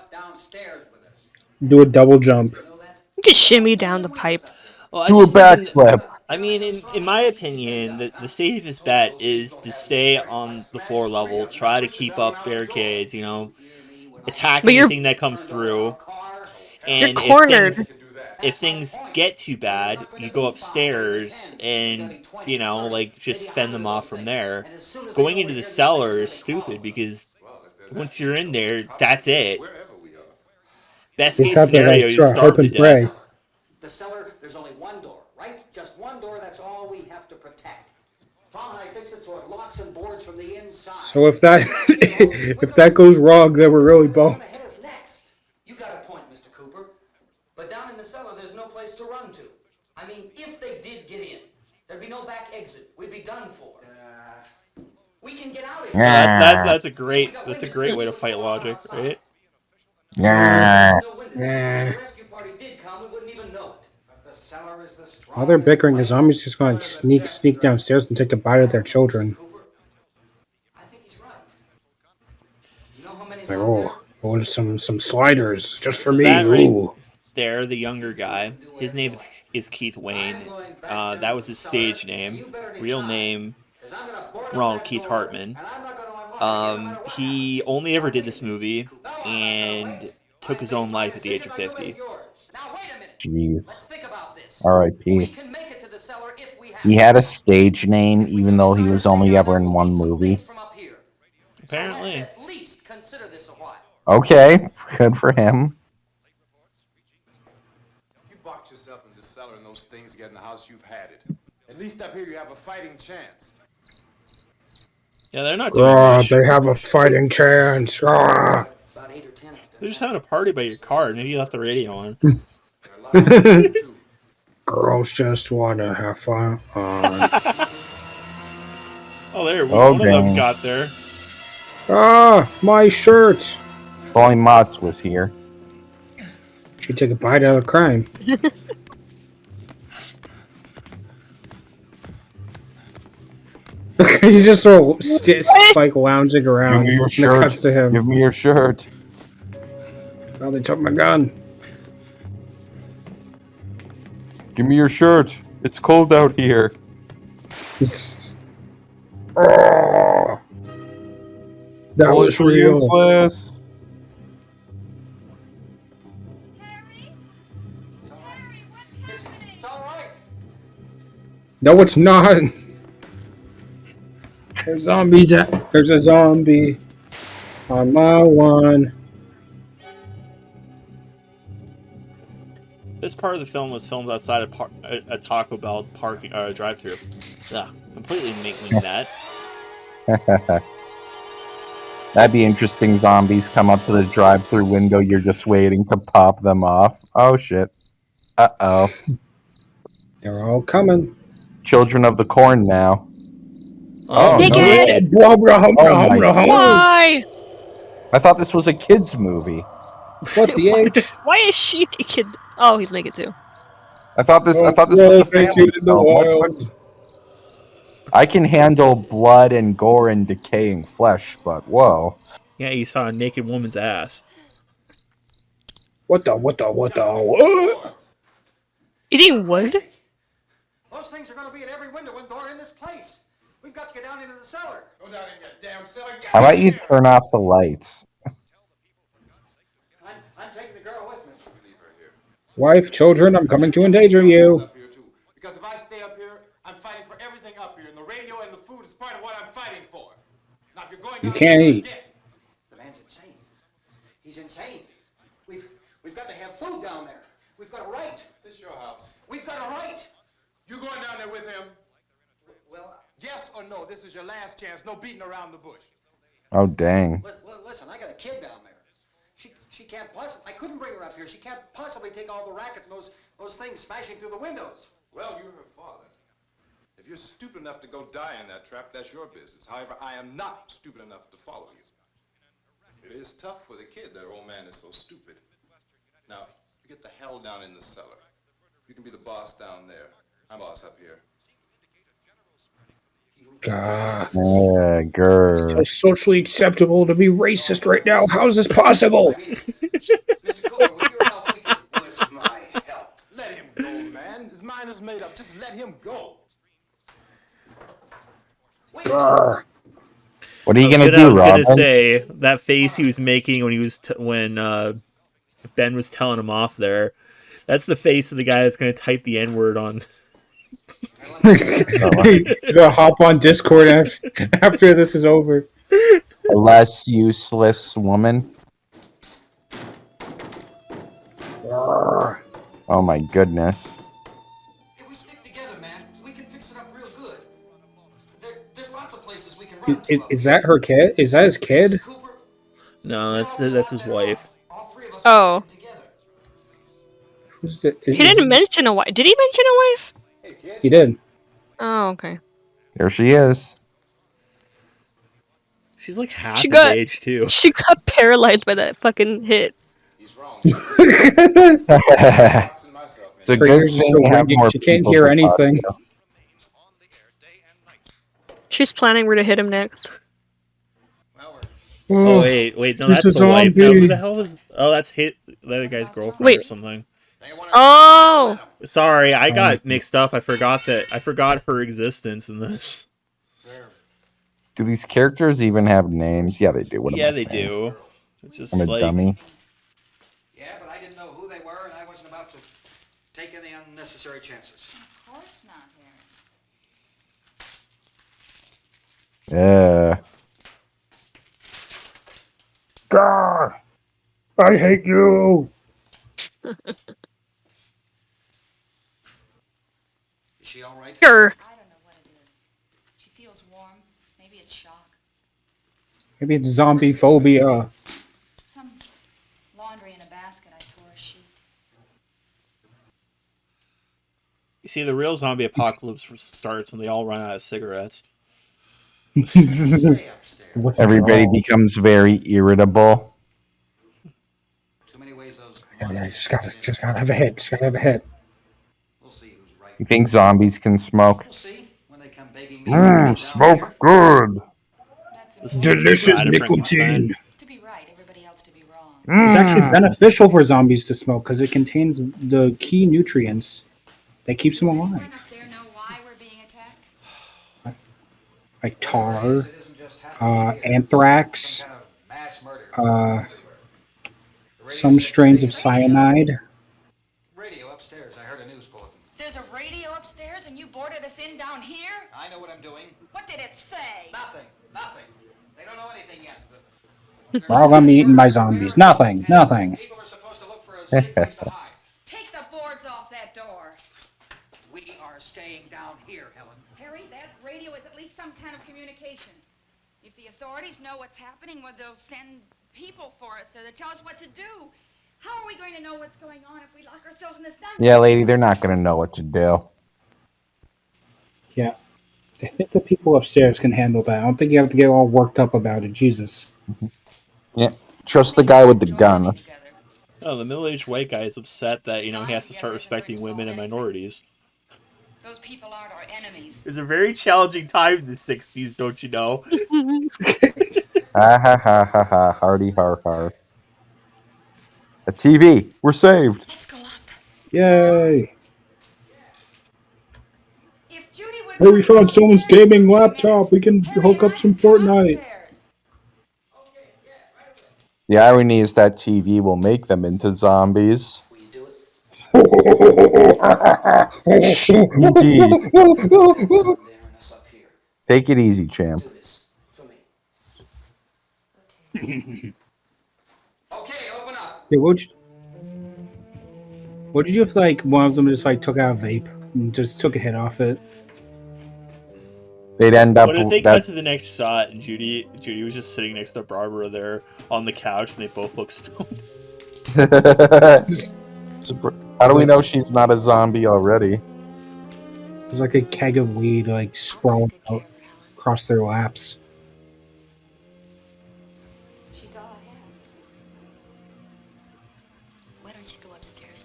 Do a double jump.
You could shimmy down the pipe.
Well,
Do a
thinking
backflip.
I mean, in my opinion, the safest bet is to stay on the floor level, try to keep up barricades, you know, attack
But
anything that comes through. And
You're cornered.
if things get too bad, you go upstairs and, you know, like, just fend them off from there. Going into the cellar is stupid because once you're in there, that's it. Best
Just
case
have to,
scenario,
like,
you
try,
starve
hope
to
and pray.
death.
The cellar, there's only one door, right? Just one door, that's all we have to protect. Tom and I fixed it so it locks and boards from the inside.
So if that if that goes wrong, then we're really boned.
You got a point, Mr. Cooper. But down in the cellar, there's no place to run to. I mean, if they did get in, there'd be no back exit. We'd be done for. We can get out of here.
That's a great way to fight logic, right?
Yeah.
Yeah.
Rescue party did come, we wouldn't even know it.
The cellar is the strong.
While they're bickering, the zombies just going to sneak downstairs and take a bite of their children.
I think he's right. You know how many
Like, oh, I want some sliders just for
So
me.
that right
Ooh.
there, the younger guy, his name is Keith Wayne. That was his stage name. Real name, Ronald Keith Hartman. He only ever did this movie and took his own life at the age of 50.
Jeez. R.I.P. He had a stage name even though he was only ever in one movie.
Apparently.
Okay, good for him.
You box yourself in the cellar and those things get in the house, you've had it. At least up here you have a fighting chance.
Yeah, they're not doing much.
They have a fighting chance.
They're just having a party by your car. Maybe you left the radio on.
Girls just wanna have fun.
Oh, there.
Oh,
One of them
dang.
got there.
My shirt.
If only Mott's was here.
She took a bite out of crime. He's just sort of Spike lounging around.
Give me your
and it
shirt.
cuts to him.
Give me your shirt.
Oh, they took my gun.
Give me your shirt. It's cold out here.
Oh, that
Oh,
was
it's
real.
useless.
It's all right.
No, it's not. There's zombies. There's a zombie on my one.
This part of the film was filmed outside a Taco Bell parking drive-through. Yeah, completely making that.
That'd be interesting. Zombies come up to the drive-through window. You're just waiting to pop them off. Oh shit. Uh-oh.
They're all coming.
Children of the Corn now.
Oh,
Take
no.
it!
Blah, blah, hum,
Oh
hum,
my
hum, hum.
Why?
I thought this was a kid's movie.
What the H?
Why is she naked? Oh, he's naked too.
I thought this was a family film. What? I can handle blood and gore and decaying flesh, but whoa.
Yeah, you saw a naked woman's ass.
What?
Eating wood?
Those things are going to be at every window and door in this place. We've got to get down into the cellar. Go down in your damn cellar.
How about you turn off the lights?
I'm taking the girl with me.
Wife, children, I'm coming to endanger you.
Because if I stay up here, I'm fighting for everything up here, and the radio and the food is part of what I'm fighting for. Now, if you're going
You
down
can't
there,
eat.
The man's insane. He's insane. We've got to have food down there. We've got a right.
This is your house.
We've got a right.
You going down there with him?
Well,
Yes or no? This is your last chance. No beating around the bush.
Oh dang.
listen, I got a kid down there. She can't possibly. I couldn't bring her up here. She can't possibly take all the racket and those things smashing through the windows.
Well, you're her father. If you're stupid enough to go die in that trap, that's your business. However, I am not stupid enough to follow you. It is tough for the kid. That old man is so stupid. Now, you get the hell down in the cellar. You can be the boss down there. I'm boss up here.
God.
Yeah, grr.
It's socially acceptable to be racist right now. How is this possible?
Mr. Cooper, with your help, we can. With my help.
Let him go, man. His mind is made up. Just let him go.
Grr.
What are you
I
gonna
was
do,
gonna
Robin?
say that face he was making when he was when Ben was telling him off there. That's the face of the guy that's gonna type the N-word on.
Gonna hop on Discord after this is over.
A less useless woman.
Grr.
Oh my goodness.
If we stick together, man, we can fix it up real good. There's lots of places we can run to.
Is that her kid? Is that his kid?
Cooper,
No, that's his wife.
all three of us
Oh.
can get together.
Who's the,
He didn't mention a wife. Did he mention a wife?
He did.
Oh, okay.
There she is.
She's like half
She
his
got-
age too.
She got paralyzed by that fucking hit.
He's wrong.
It's a
Her
good
ears are
thing
so
to have
ringing,
more
she can't
people
hear
to talk
anything.
to.
She's planning where to hit him next.
Oh wait, no,
There's
that's
a
the wife. No,
zombie.
who the hell is? Oh, that's the other guy's girlfriend or
Wait.
something.
Oh!
Sorry, I got mixed up. I forgot her existence in this.
Do these characters even have names? Yeah, they do. What am
Yeah,
I
they
saying?
do. It's just
I'm a
like
dummy.
Yeah, but I didn't know who they were, and I wasn't about to take any unnecessary chances.
Of course not, Harry.
Yeah.
God, I hate you.
Is she all right?
Sure.
I don't know what it is. She feels warm. Maybe it's shock.
Maybe it's zombie phobia.
Some laundry in a basket. I tore a sheet.
You see, the real zombie apocalypse starts when they all run out of cigarettes.
Everybody becomes very irritable.
Yeah, just gotta have a hit. Just gotta have a hit.
You think zombies can smoke? Smoke good.
Delicious nicotine.
To be right, everybody else to be wrong.
It's actually beneficial for zombies to smoke because it contains the key nutrients that keeps them alive. Like tar, anthrax, some strains of cyanide.
Radio upstairs. I heard a news bulletin.
There's a radio upstairs and you boarded us in down here?
I know what I'm doing.
What did it say?
Nothing. Nothing. They don't know anything yet.
We're all gonna be eaten by zombies. Nothing.
People are supposed to look for a safe place to hide.
Take the boards off that door.
We are staying down here, Helen.
Harry, that radio is at least some kind of communication. If the authorities know what's happening, well, they'll send people for us to tell us what to do. How are we going to know what's going on if we lock ourselves in this dungeon?
Yeah, lady, they're not going to know what to do.
Yeah. I think the people upstairs can handle that. I don't think you have to get all worked up about it. Jesus.
Yeah, trust the guy with the gun.
Oh, the middle-aged white guy is upset that, he has to start respecting women and minorities.
Those people aren't our enemies.
It was a very challenging time in the 60s, don't you know?
Ha ha ha ha ha, hardy har har. A TV, we're saved.
Let's go up.
Yay.
If Judy would
Hey, we found someone's gaming laptop. We can hook up some Fortnite.
The irony is that TV will make them into zombies. Take it easy, champ.
Okay, open up.
Yeah, what did you if like one of them just like took out a vape and just took a hit off it?
They'd end up.
What if they cut to the next shot and Judy was just sitting next to Barbara there on the couch and they both look stoned?
How do we know she's not a zombie already?
There's like a keg of weed like sprawled out across their laps.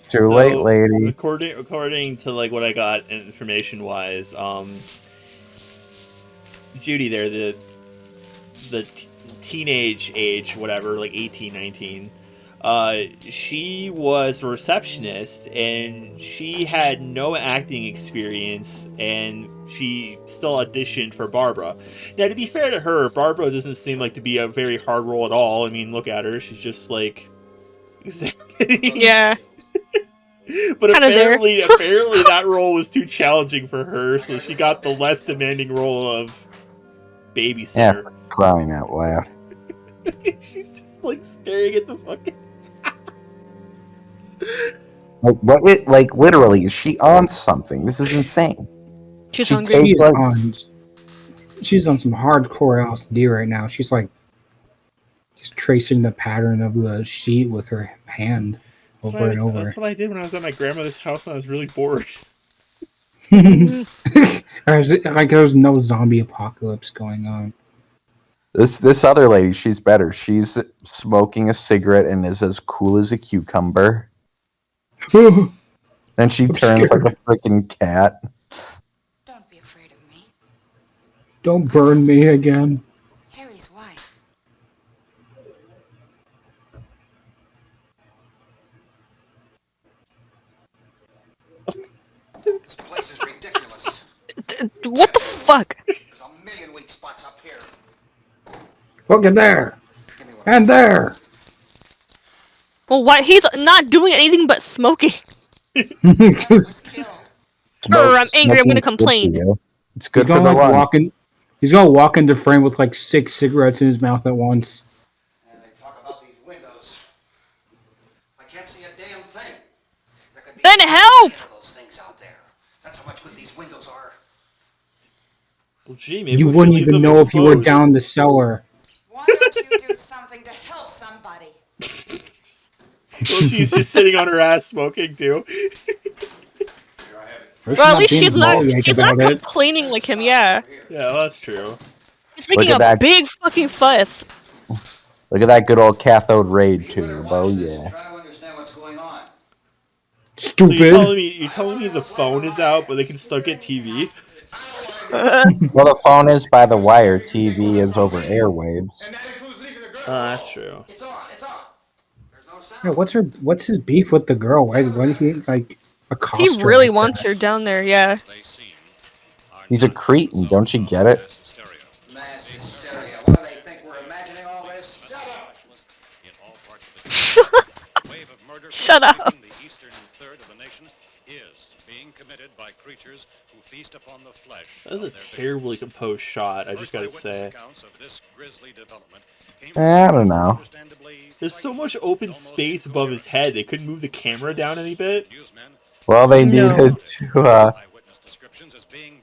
Too late, lady.
According to like what I got information wise, Judy there, the teenage age, whatever, like 18, 19, she was a receptionist and she had no acting experience and she still auditioned for Barbara. Now, to be fair to her, Barbara doesn't seem like to be a very hard role at all. I mean, look at her. She's just like...
Yeah.
But apparently that role was too challenging for her, so she got the less demanding role of babysitter.
Yeah, for crying out loud.
She's just like staring at the fucking...
Like literally, is she on something? This is insane.
She's
she
hungry.
She's on some hardcore LSD right now. She's like just tracing the pattern of the sheet with her hand over and over.
That's what I did when I was at my grandmother's house and I was really bored.
Like there was no zombie apocalypse going on.
This other lady, she's better. She's smoking a cigarette and is as cool as a cucumber. Then she turns like a freaking cat.
Don't be afraid of me.
Don't burn me again.
Harry's wife.
This place is ridiculous.
What the fuck?
There's a million weak spots up here.
Look at there. And there.
Well, what? He's not doing anything but smoking. I'm angry. I'm gonna complain.
It's good for the run.
He's gonna walk into frame with like 6 cigarettes in his mouth at once.
And they talk about these windows. I can't see a damn thing. There could be
Then help!
those things out there. That's how much good these windows are.
Well, gee, maybe
You wouldn't even know if you were down the cellar.
Why don't you do something to help somebody?
Well, she's just sitting on her ass smoking too.
Here I have it.
She's
Well, at
not
least
being
she's not.
ballyak
She's not
about it.
complaining like him. Yeah.
Yeah, well, that's true.
He's making
Look
a
at that.
big fucking fuss.
Look at that good old cathode ray tube. Oh yeah.
Try to understand what's going on.
So you're
Stupid.
telling me the phone is out, but they can still get TV?
Well, the phone is by the wire. TV is over airwaves.
That's true.
It's on. It's on. There's no sound.
Yeah, what's his beef with the girl? Why did he like accost
He
her
really
like
wants
that?
her down there. Yeah.
He's a cretin. Don't you get it?
Mass hysteria. What do they think? We're imagining all this? Shut up.
Shut up.
The eastern third of the nation is being committed by creatures who feast upon the flesh.
That was a terribly composed shot, I just gotta say.
I don't know.
There's so much open space above his head, they couldn't move the camera down any bit.
Well, they needed to.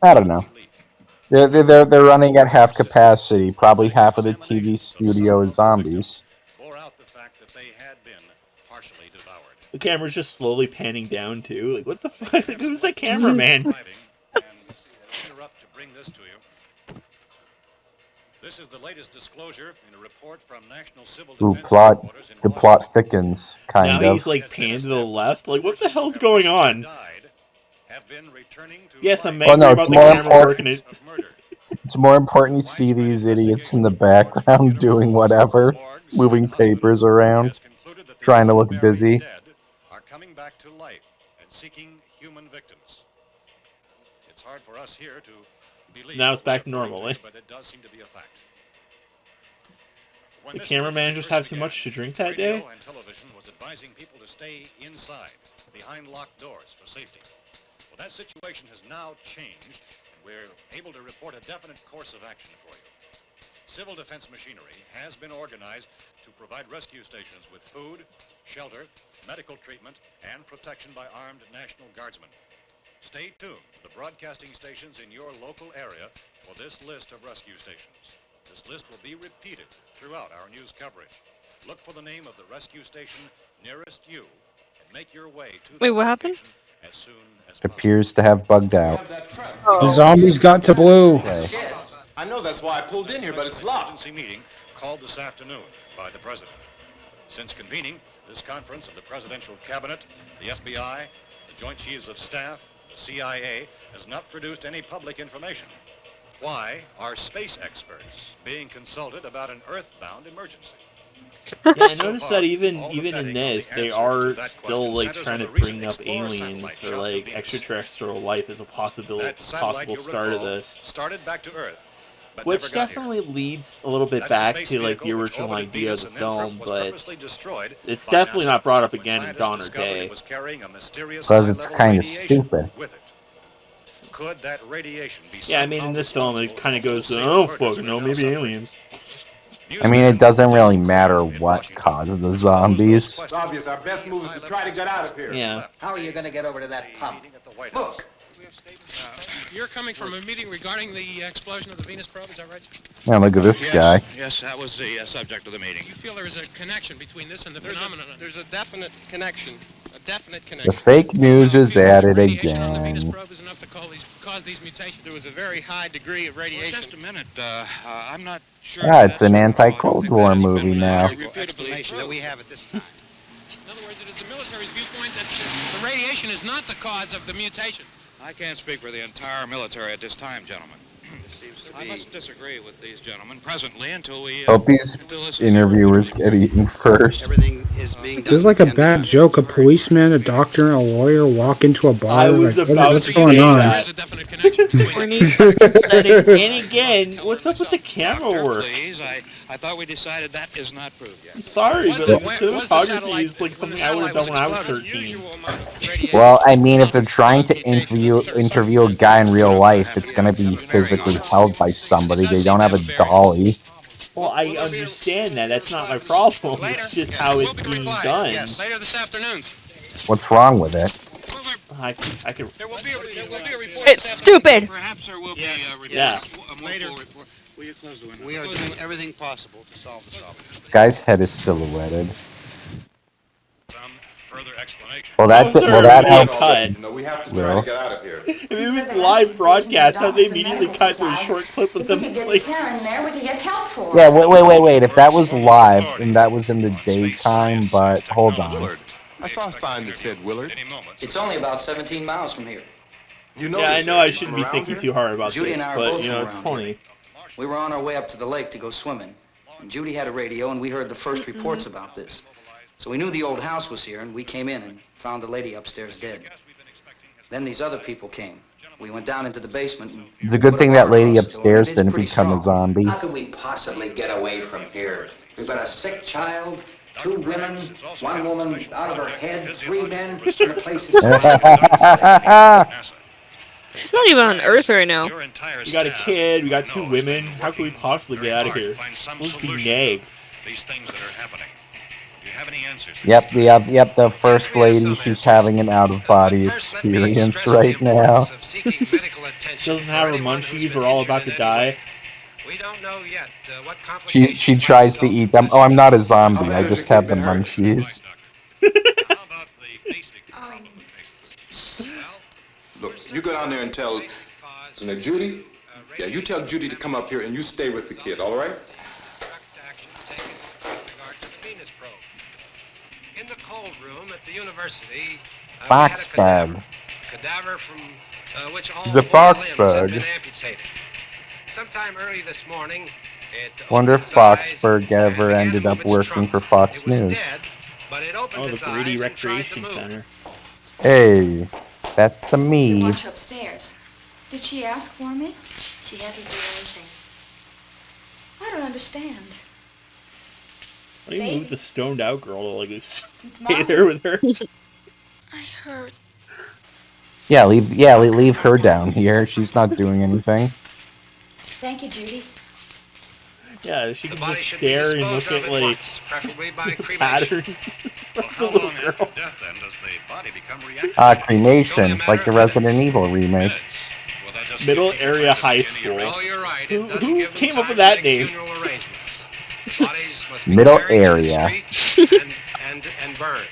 I don't know. They're running at half capacity. Probably half of the TV studio is zombies.
The camera's just slowly panning down too. Like, what the fuck? Like, who's that cameraman?
This is the latest disclosure in a report from National Civil
Ooh,
Defense
the plot thickens, kind
now
of.
he's like panned to the left. Like, what the hell's going on? Yes, I'm angry about the camera working it.
It's more important you see these idiots in the background doing whatever, moving papers around, trying to look busy.
Are coming back to life and seeking human victims. It's hard for us here to believe.
Now it's back to normal, eh?
But it does seem to be a fact.
The cameraman just had too much to drink that day?
Radio and television was advising people to stay inside, behind locked doors for safety. Well, that situation has now changed, and we're able to report a definite course of action for you. Civil defense machinery has been organized to provide rescue stations with food, shelter, medical treatment, and protection by armed National Guardsmen. Stay tuned to the broadcasting stations in your local area for this list of rescue stations. This list will be repeated throughout our news coverage. Look for the name of the rescue station nearest you and make your way to
Wait, what happened?
as soon as
It appears to have bugged out.
The zombies got to Blue.
Okay.
I know that's why I pulled in here, but it's locked.
Emergency meeting called this afternoon by the President. Since convening this conference of the Presidential Cabinet, the FBI, the Joint Chiefs of Staff, the CIA has not produced any public information. Why are space experts being consulted about an earthbound emergency?
Yeah, I noticed that even in this, they are still like trying to bring up aliens or like extraterrestrial life as a possible start of this.
Started back to Earth, but
which
never got
definitely
here.
leads a little bit
That's
back
space
to like the
vehicle which
original
orbited
idea of
Venus
the
and then
film,
was
but
purposely destroyed
it's
by
definitely
NASA
not brought up
when
again in
scientists
Dawn or
discovered it
Day.
was carrying a mysterious
Because it's
high-level
kind of
radiation
stupid.
with it. Could that radiation be
Yeah, I mean in
somehow
this film it
responsible
kind of
for
goes to,
wholesale
oh
murders
fucking no,
we're now
maybe
suffering?
aliens.
I mean, it doesn't really matter what causes the zombies.
It's obvious our best move is to try to get out of here.
Yeah.
How are you going to get over to that pump? Look.
You're coming from a meeting regarding the explosion of the Venus probe, is that right?
Yeah, look at this guy.
Yes, that was the subject of the meeting.
You feel there is a connection between this and the phenomenon?
There's a definite connection. A definite
The
connection.
fake news is at it
Radiation on the Venus
again.
probe is enough to cause these mutations.
There was a very high degree of radiation.
Just a minute. I'm not sure.
Yeah, it's an anti-Cold War movie now.
Explanation that we have at this time.
In other words, it is the military's viewpoint that the radiation is not the cause of the mutation.
I can't speak for the entire military at this time, gentlemen.
This seems to
I
be.
must disagree with these gentlemen presently until we.
Hope these interviewers get eaten first.
Everything is being done.
There's like a bad joke. A policeman, a doctor, and a lawyer walk into a bar.
I was
like,
about
what's
to
going
say
on?
that.
There is a definite connection
And again, what's up with the camera work?
Please, I thought we decided that is not proved yet.
I'm sorry,
Was
but
the-
like, the
was the
cinematography
satellite-
is like
when
something
the
I would have done when I was
satellite
13.
usual amount of radiation.
Well, I mean, if they're trying to interview a guy in real life, it's gonna be physically held by somebody. They don't have a dolly.
Well, I understand that. That's not my problem. It's just how it's being done.
Yes, later this afternoon.
What's wrong with it?
I could.
There will be a report.
It's stupid.
Perhaps there will be a report.
Yeah.
Later. Will you close the window?
We are doing everything possible to solve the problem.
Guy's head is silhouetted.
Some further explanation.
Well, that helped.
Cut.
No, we have to try to get out of here.
If it was live broadcast, how they immediately cut to a short clip of them like.
Karen there, we could get help for
Yeah, wait. If that was live, and that was in the daytime, but hold on.
Willard. I saw a sign that said Willard.
It's only about 17 miles from here.
You know
Yeah, I
this
know
area
I shouldn't be
from
thinking
around
too hard about
Judy
this,
and I are
but
both
you know,
from
it's
around
funny.
here. We were on our way up to the lake to go swimming. And Judy had a radio, and we heard the first reports about this. So we knew the old house was here, and we came in and found the lady upstairs dead. Then these other people came. We went down into the basement. And
It's a good thing that lady upstairs didn't become a zombie.
How could we possibly get away from here? We've got a sick child, 2 women, 1 woman out of her head, 3 men, and the place is
She's not even on Earth right now.
We got a kid, we got 2 women. How could we possibly get out of here? We'll just be nagged.
These things that are happening. Do you have any answers?
Yep, the first lady, she's having an out-of-body experience right now.
Doesn't have her munchies, we're all about to die.
We don't know yet what
She tries to eat them. Oh, I'm not a zombie, I just have the munchies.
Look, you go down there and tell Judy. Yeah, you tell Judy to come up here and you stay with the kid, all right?
In the cold room at the university,
Foxbug.
cadaver from which all
It's a
4 limbs
foxbug.
had been amputated. Sometime early this morning, it
Wonder if Foxbug ever ended up working for Fox News.
Oh, the Brady Recreation Center.
Hey, that's a me.
Watch upstairs. Did she ask for me?
She had to do anything.
I don't understand.
Why don't you move the stoned out girl to like stay there with her?
I heard.
Yeah, leave her down here. She's not doing anything.
Thank you, Judy.
Yeah, she can just stare and look at like the pattern
Well,
of the
how
little
long after
girl.
death, then, does the body become reactive?
Cremation, like the Resident Evil remake.
Middle Area High School. Who came up with that name?
Middle Area.
And burned.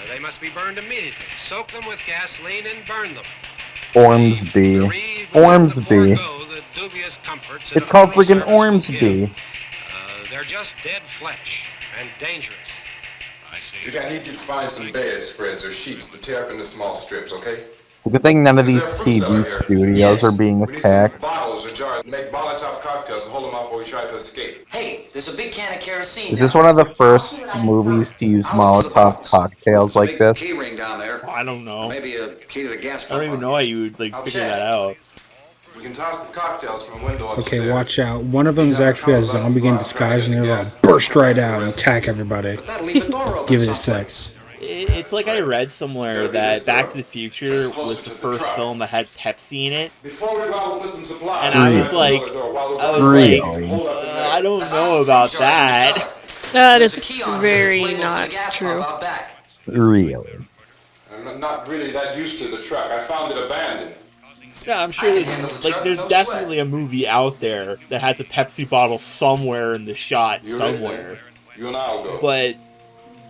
They must be burned immediately. Soak them with gasoline and burn them.
Ormsby. Ormsby. It's called freaking Ormsby.
They're just dead flesh and dangerous.
Judy, I need you to find some bedspreads or sheets to tear up into small strips, okay?
It's a good thing none of these TV studios are being attacked.
Bottles or jars, make Molotov cocktails and hold them up while we try to escape.
Hey, there's a big can of kerosene.
Is this one of the first movies to use Molotov cocktails like this?
Key ring down there.
I don't know.
Maybe a key to the gas
I don't even know how you would like figure that out.
We can toss the cocktails from a window upstairs.
Okay, watch out. One of them is actually a zombie in disguise, and they're gonna burst right out and attack everybody. Let's give it a sec.
It's like I read somewhere that Back to the Future was the first film that had Pepsi in it. And I was like, I don't know about that.
That is very not true.
Really?
I'm not really that used to the truck. I found it abandoned.
Yeah, I'm sure there's definitely a movie out there that has a Pepsi bottle somewhere in the shot somewhere.
You and I'll go.
But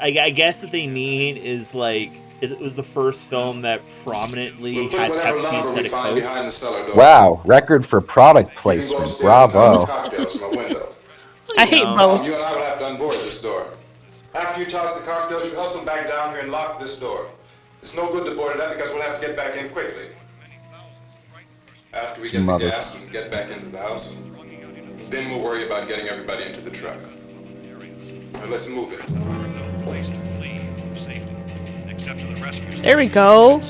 I guess what they mean is like it was the first film that prominently had Pepsi instead of Coke.
Wow, record for product placement. Bravo.
I hate both.
You and I will have to unboard this door. After you toss the cocktails, you hustle back down here and lock this door. It's no good to board it up because we'll have to get back in quickly. After we get the gas and get back into the house, then we'll worry about getting everybody into the truck. Now let's move it.
There we go.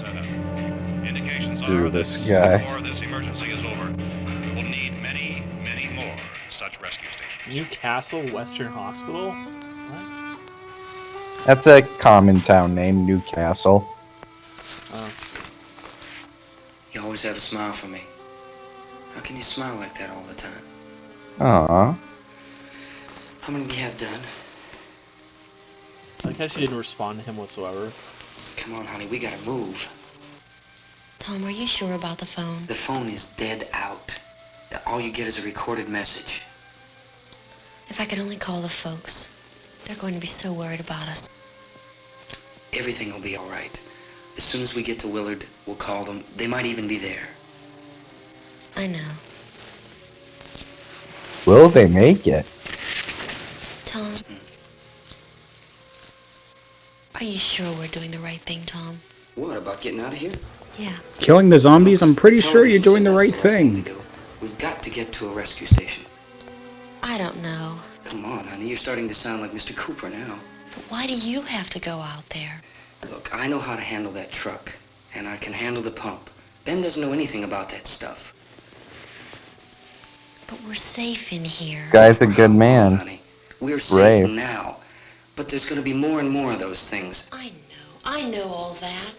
Screw this guy.
Before this emergency is over, we will need many, many more such rescue stations.
Newcastle Western Hospital?
That's a common town name, Newcastle.
You always have a smile for me. How can you smile like that all the time?
Aww.
How many do you have done?
I like how she didn't respond to him whatsoever.
Come on, honey, we gotta move.
Tom, are you sure about the phone?
The phone is dead out. All you get is a recorded message.
If I could only call the folks. They're going to be so worried about us.
Everything will be all right. As soon as we get to Willard, we'll call them. They might even be there.
I know.
Will they make it?
Tom. Are you sure we're doing the right thing, Tom?
What, about getting out of here?
Yeah.
Killing the zombies, I'm pretty sure you're doing the right thing.
We've got to get to a rescue station.
I don't know.
Come on, honey. You're starting to sound like Mr. Cooper now.
But why do you have to go out there?
Look, I know how to handle that truck, and I can handle the pump. Ben doesn't know anything about that stuff.
But we're safe in here.
Guy's a good man.
Honey. We're
Brave.
safe now. But there's going to be more and more of those things.
I know all that.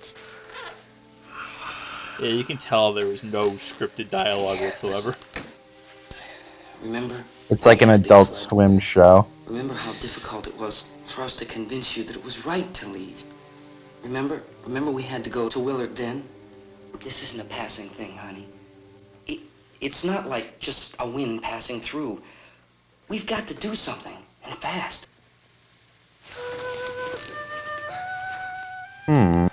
Yeah, you can tell there was no scripted dialogue whatsoever.
Remember?
It's like an Adult Swim show.
Remember how difficult it was for us to convince you that it was right to leave? Remember? Remember we had to go to Willard then? This isn't a passing thing, honey. It's not like just a wind passing through. We've got to do something, and fast.
I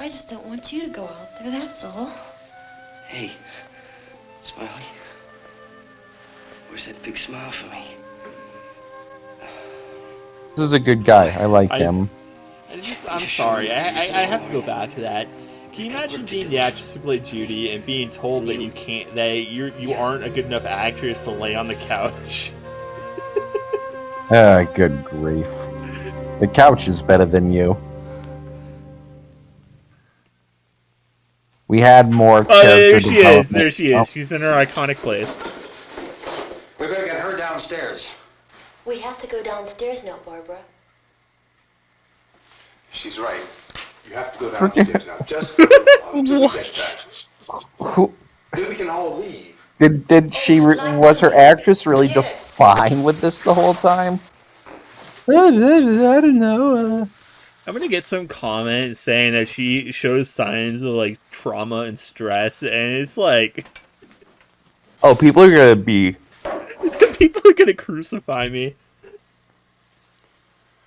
just don't want you to go out there, that's all.
Hey, Smiley. Where's that big smile for me?
This is a good guy. I like him.
I'm sorry. I have to go back to that. Can you imagine being the actress who played Judy and being told that you aren't a good enough actress to lay on the couch?
Good grief. The couch is better than you. We had more character
there she is.
development.
There she is.
Oh.
She's in her iconic place.
We better get her downstairs.
We have to go downstairs now, Barbara.
She's right. You have to go downstairs now, just for until we get back. Then we can all leave.
Did she? Was her actress really just fine with this the whole time? I don't know.
I'm gonna get some comment saying that she shows signs of like trauma and stress, and it's like,
oh, people are gonna be.
People are gonna crucify me.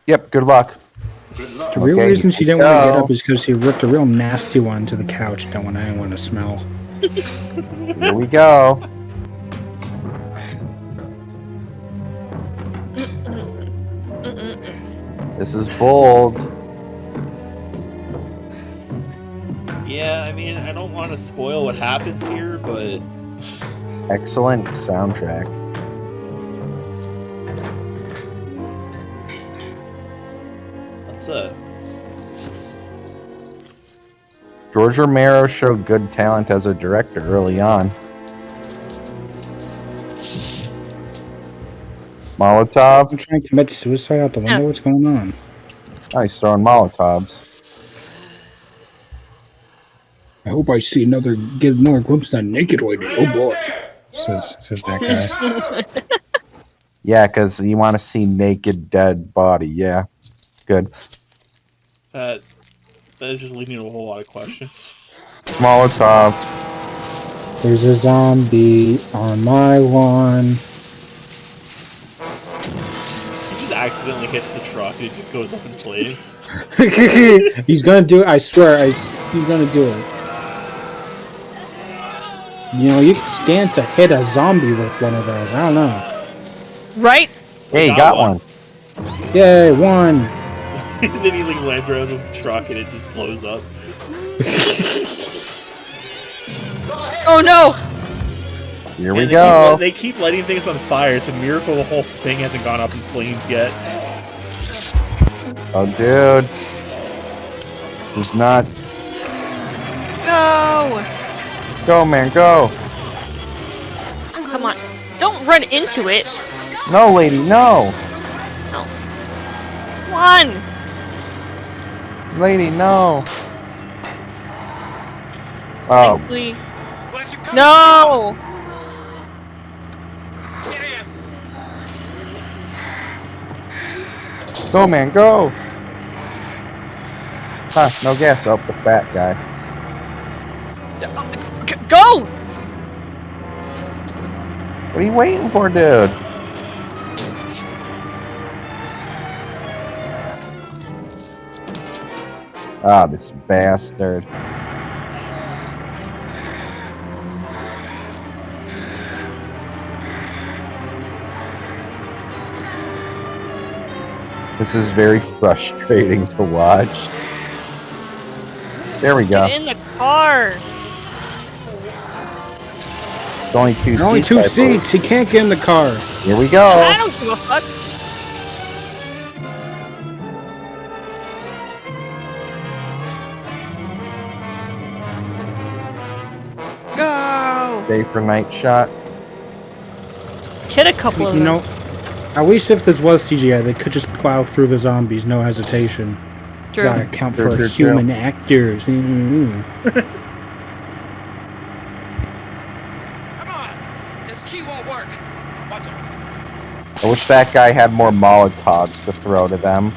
Yep. Good luck.
The real reason she didn't want to get up is because she ripped a real nasty one to the couch. Don't want anyone to smell.
Here we go. This is bold.
Yeah, I mean, I don't want to spoil what happens here, but
Excellent soundtrack.
that's
George Romero showed good talent as a director early on. Molotov.
I'm trying to commit suicide out the window. What's going on?
Oh, he's throwing Molotovs.
I hope I see get another glimpse of that naked lady. Oh boy, says that guy.
Yeah, because you want to see naked, dead body. Yeah, good.
that is just leading to a whole lot of questions.
Molotov.
There's a zombie on my lawn.
He just accidentally hits the truck and it just goes up in flames.
He's gonna do it. I swear, he's gonna do it. You know, you can stand to hit a zombie with one of those. I don't know.
Right?
Hey, got one.
Yay, one.
Then he like lands right over the truck and it just blows up.
Oh no!
Here we
And
go.
They keep lighting things on fire. It's a miracle the whole thing hasn't gone up in flames yet.
Oh, dude. This is nuts.
Go!
Go, man, go.
Come on. Don't run into it.
No, lady, no.
No. Come on!
Lady, no. Oh,
Please. No!
go, man, go. Huh, no gas. Oh, the fat guy.
Go!
What are you waiting for, dude? Ah, this bastard. This is very frustrating to watch. There we go.
Get in the car.
It's only two
There are only
seats.
two seats. He can't get in the car.
Here we go.
I don't give a fuck. Go.
Day for night shot.
Hit a couple of
You
them.
know, at least if this was CGI, they could just plow through the zombies, no hesitation.
True.
Gotta account for
True.
human actors.
Come on! This key won't work. Watch it.
I wish that guy had more Molotovs to throw to them.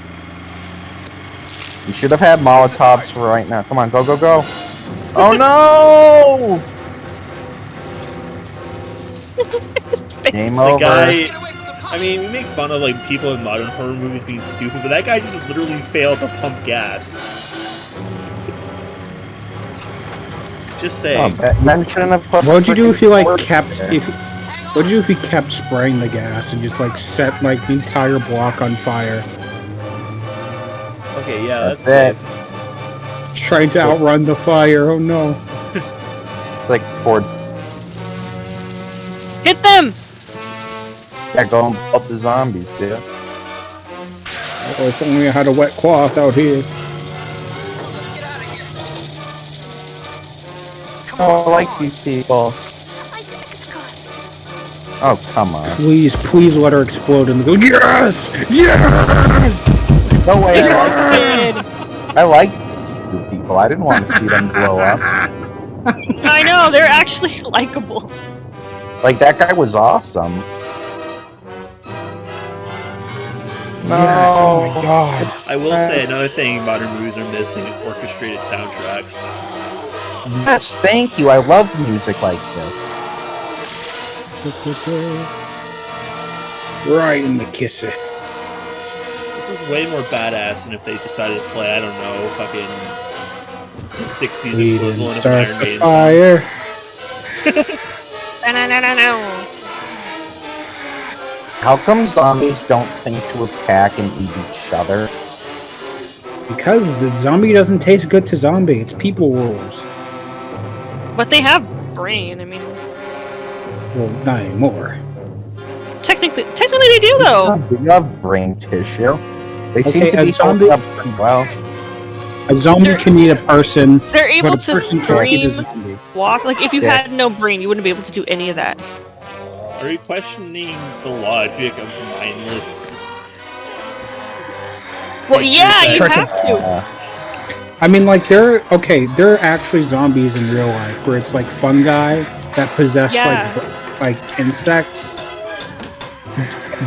You should have had Molotovs for right now. Come on, go, go, go. Oh no! Game
The
over.
guy, I mean, we make fun of like people in modern horror movies being stupid, but that guy just literally failed to pump gas. Just saying.
Mention of
What would you do if you like kept what'd you do if you kept spraying the gas and just like set like the entire block on fire?
Okay, yeah, that's
it.
safe.
Trying to outrun the fire. Oh no.
It's like Ford.
Hit them.
Yeah, go and help the zombies, dude.
Oh, if only I had a wet cloth out here.
Oh, I like these people. Oh, come on.
Please, please let her explode and go, yes! Yes!
No way. I like stupid people. I didn't want to see them blow up.
I know, they're actually likable.
Like, that guy was awesome.
Yes, oh my god.
I will say another thing modern movies are missing is orchestrated soundtracks.
Yes, thank you. I love music like this.
Right in the kisser.
This is way more badass than if they decided to play, I don't know, fucking the 60s
We
equivalent
didn't
of
start
Iron
the
Maiden.
fire.
No.
How come zombies don't think to attack and eat each other?
Because the zombie doesn't taste good to zombie. It's people rules.
But they have brain, I mean.
Well, not anymore.
Technically they do though.
They have brain tissue. They seem
Okay,
to
a
be
zombie-
holding up pretty well.
A zombie can eat a person,
They're able
but a
to
person can't eat a
scream,
zombie.
walk. Like if you
Yeah.
had no brain, you wouldn't be able to do any of that.
Are you questioning the logic of mindless?
Well, yeah, you
Try to-
have to.
I mean, like, there are actually zombies in real life where it's like fungi that possess
Yeah.
like insects.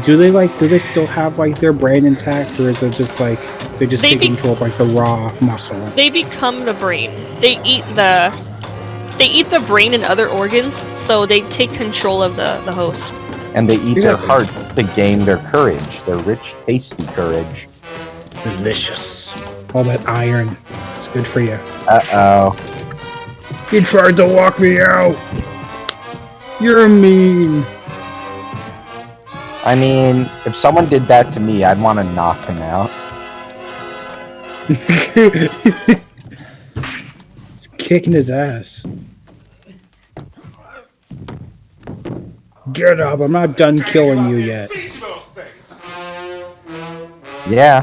Do they still have like their brain intact, or is it just like they just take control of like the raw muscle?
They become the brain. They eat the brain and other organs, so they take control of the host.
And they eat their
Exactly.
heart to gain their courage, their rich, tasty courage.
Delicious. All that iron. It's good for you.
Uh-oh.
You tried to lock me out. You're mean.
I mean, if someone did that to me, I'd want to knock him out.
It's kicking his ass. Get up, I'm not done killing you yet.
Yeah.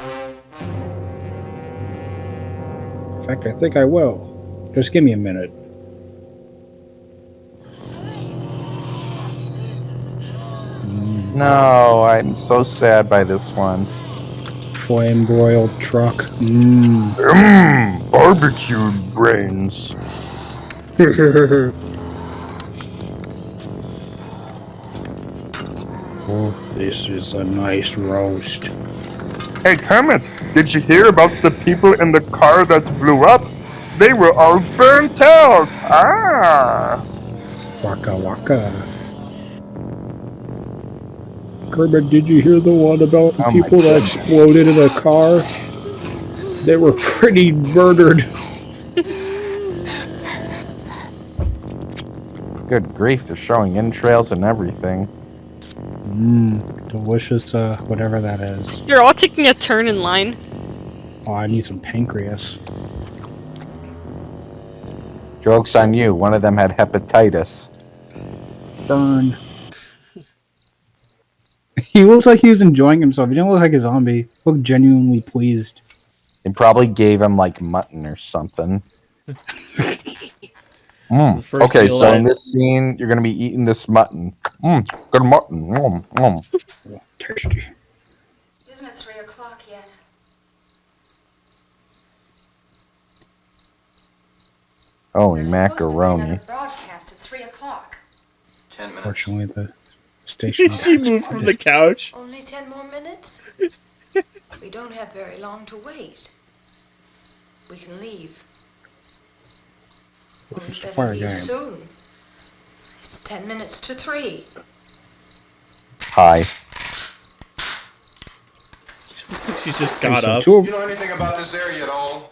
In fact, I think I will. Just give me a minute.
No, I'm so sad by this one.
Flame broiled truck.
Barbecued brains.
Oh, this is a nice roast.
Hey, Kermit, did you hear about the people in the car that blew up? They were all burnt out. Ah.
Waka waka. Kermit, did you hear the one about the
Oh my
people that
goodness.
exploded in a car? They were pretty murdered.
Good grief, they're showing entrails and everything.
Delicious, whatever that is.
They're all taking a turn in line.
Oh, I need some pancreas.
Joke's on you, one of them had hepatitis.
Burn. He looks like he was enjoying himself. He didn't look like a zombie. He looked genuinely pleased.
They probably gave him like mutton or something. Okay, so in this scene, you're gonna be eating this mutton. Good mutton.
Tasty.
Isn't it 3 o'clock yet?
Holy macaroni.
Another broadcast at 3 o'clock.
10 minutes.
Fortunately, the station.
She moved from the couch.
Only 10 more minutes? We don't have very long to wait. We can leave. Well, we better leave soon. It's 10 minutes to 3.
Hi.
She looks like she's just got up.
You know anything about this area at all?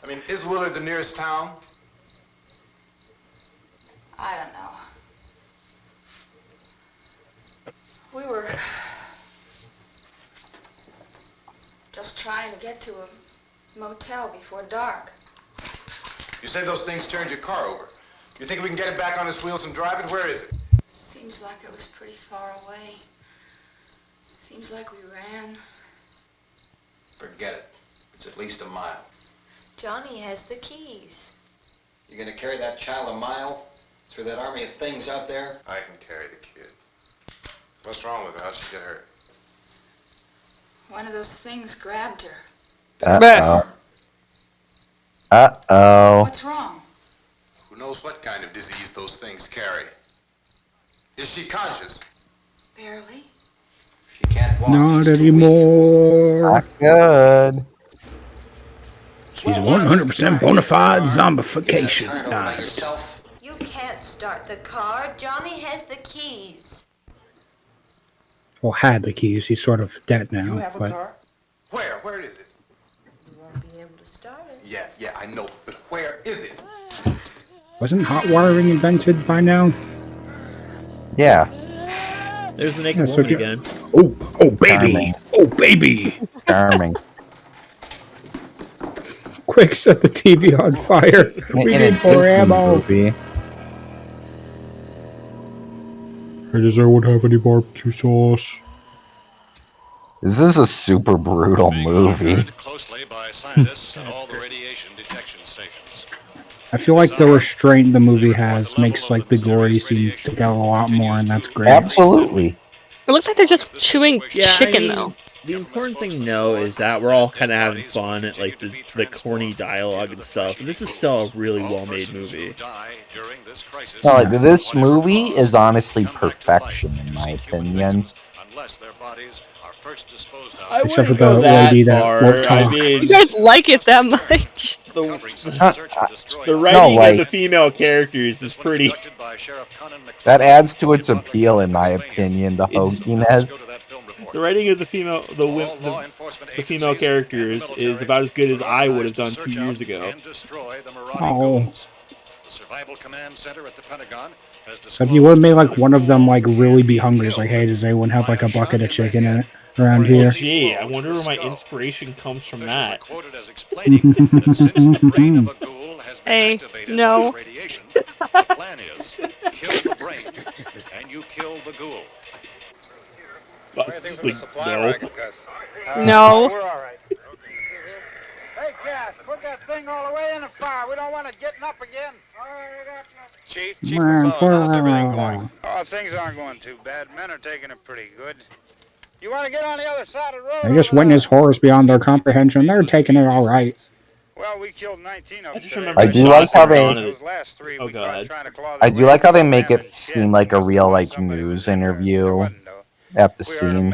I mean, is Willard the nearest town?
I don't know. We were just trying to get to a motel before dark.
You say those things turned your car over. You think we can get it back on its wheels and drive it? Where is it?
Seems like it was pretty far away. Seems like we ran.
Forget it. It's at least a mile.
Johnny has the keys.
You gonna carry that child a mile through that army of things out there?
I can carry the kid. What's wrong with her? How'd she get hurt?
One of those things grabbed her.
Uh-oh. Uh-oh.
What's wrong?
Who knows what kind of disease those things carry? Is she conscious?
Barely.
She can't walk.
Not anymore.
Not good.
She's 100% bona fide zombification.
You can't start the car. Johnny has the keys.
Well, had the keys. He's sort of dead now.
You have a
but
car? Where? Where is it?
You won't be able to start it.
Yeah, I know. But where is it?
wasn't hot wiring invented by now?
Yeah.
There's the naked woman again.
Oh, baby.
Charming.
Oh, baby.
Charming.
Quick, set the TV on fire. We
In a
need more
Disney
ammo.
movie.
Hey, does everyone have any barbecue sauce?
This is a super brutal movie.
Closely by scientists at all the radiation detection stations.
I feel like the restraint the movie has makes like the gory scenes stick out a lot more, and that's great.
Absolutely.
It looks like they're just chewing
Yeah,
chicken,
I mean,
though.
the important thing to know is that we're all kind of having fun at like the corny dialogue and stuff. And this is still a really well-made movie.
No, like, this movie is honestly perfection, in my opinion.
I
Except for
wouldn't go
the
that
lady that
far.
won't talk.
I mean,
You guys like it that much?
the writing
like-
of the female characters is pretty.
That adds to its appeal, in my opinion, the hokiness.
The writing of the female female characters is about as good as I would have done 2 years ago.
Oh. Except you would have made like one of them like really be hungry. It's like, hey, does anyone have like a bucket of chicken in it around here?
Well, gee, I wonder where my inspiration comes from that.
Hey, no.
The plan is kill the brain, and you kill the ghoul.
That's just like, no.
No.
We're all right. Hey, Cass, put that thing all the way in the fire. We don't want it getting up again. All right, I got you. Chief McClellan, how's everything going? Oh, things aren't going too bad. Men are taking it pretty good. You want to get on the other side of the road?
They just witnessed horrors beyond their comprehension. They're taking it all right.
Well, we killed 19 of them.
I do like how they.
Oh god.
I do like how they make it seem like a real like news interview at the scene.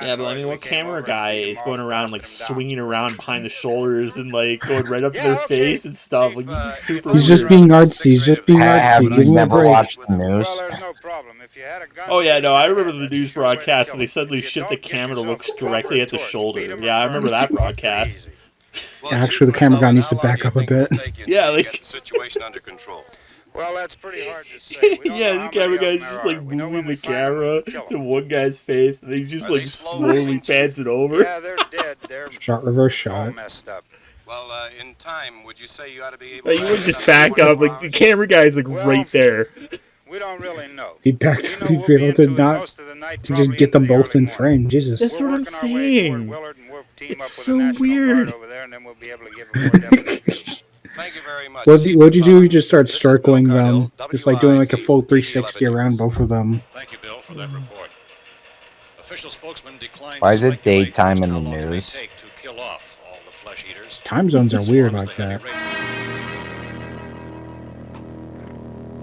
Yeah, but I mean, what camera guy is going around like swinging around behind the shoulders and like going right up to their face and stuff? Like this is super.
He's just being artsy. He's just being
Have
artsy.
you
Give him a
never
break.
watched the news?
Oh yeah, no, I remember the news broadcast and they suddenly shift the camera to look directly at the shoulder. Yeah, I remember that broadcast.
Actually, the camera guy needs to back up a bit.
Yeah, like
Get the situation under control.
Well, that's pretty hard to say. We don't know
yeah, the
how
camera
many of
guy's
them
just
there
like
are. We know
moving
when we
the
find 'em,
camera
we kill 'em.
to one guy's face, and then he just like slowly pans it over.
Yeah, they're dead. They're
Shot, reverse
all
shot.
messed up.
Well, in time, would you say you ought to be able
Like,
to...
you would just back up, like the camera guy's like right there.
We don't really know.
If he backed up, he'd be able to not to just get them both in frame. Jesus.
That's what I'm saying. It's so weird.
Thank you very much.
What'd you do? You just start circling them, just like doing like a full 360 around both of them.
Thank you, Bill, for that report. Official spokesman declined.
Why is it daytime in the news?
To kill off all the flesh eaters.
Time zones are weird like that.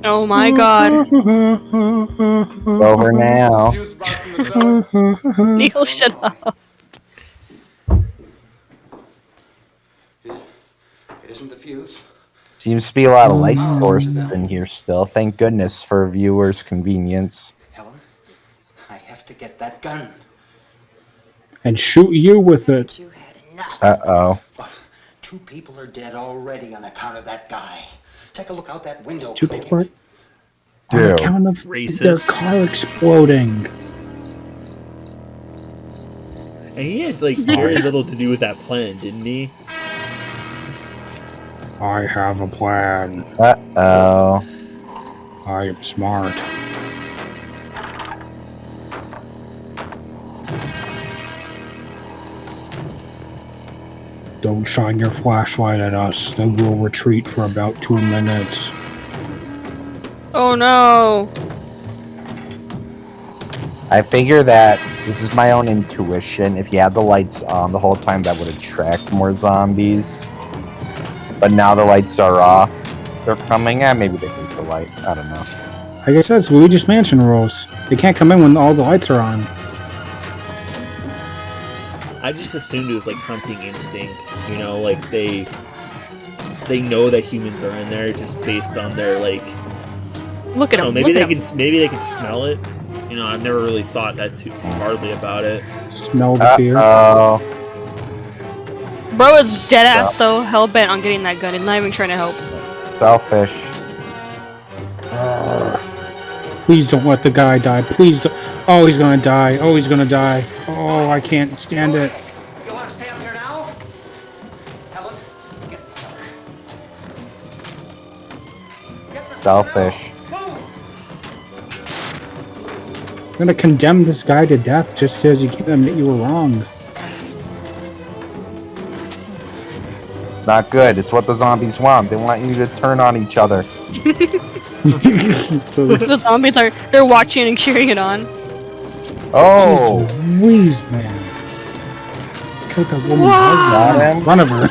Oh my god.
Over now.
Neil, shut up.
Isn't the fuse?
Seems to be a lot of light sources in here still. Thank goodness for viewers' convenience.
Helen, I have to get that gun.
And shoot you with it.
Uh-oh.
2 people are dead already on account of that guy. Take a look out that window.
2 people are...
Dude.
On account of their car exploding.
And he had like very little to do with that plan, didn't he?
I have a plan.
Uh-oh.
I am smart. Don't shine your flashlight at us. Then we'll retreat for about 2 minutes.
Oh no.
I figure that, this is my own intuition, if you had the lights on the whole time, that would attract more zombies. But now the lights are off. They're coming at, maybe they hate the light. I don't know.
Like I said, it's Luigi's Mansion rules. They can't come in when all the lights are on.
I just assumed it was like hunting instinct, you know, like they know that humans are in there just based on their like.
Look at them.
Maybe they can smell it. You know, I've never really thought that too hardly about it.
Smell the fear.
Bro is dead ass so hell bent on getting that gun. He's not even trying to help.
Selfish.
Please don't let the guy die. Please don't. Oh, he's gonna die. Oh, he's gonna die. Oh, I can't stand it.
You want to stay up here now? Helen, get the cellar.
Selfish.
I'm gonna condemn this guy to death just because you can't admit you were wrong.
Not good. It's what the zombies want. They want you to turn on each other.
So,
The zombies they're watching and cheering it on.
Oh!
Jeez Louise, man. Killed that woman's
Got
husband
him.
in front of her.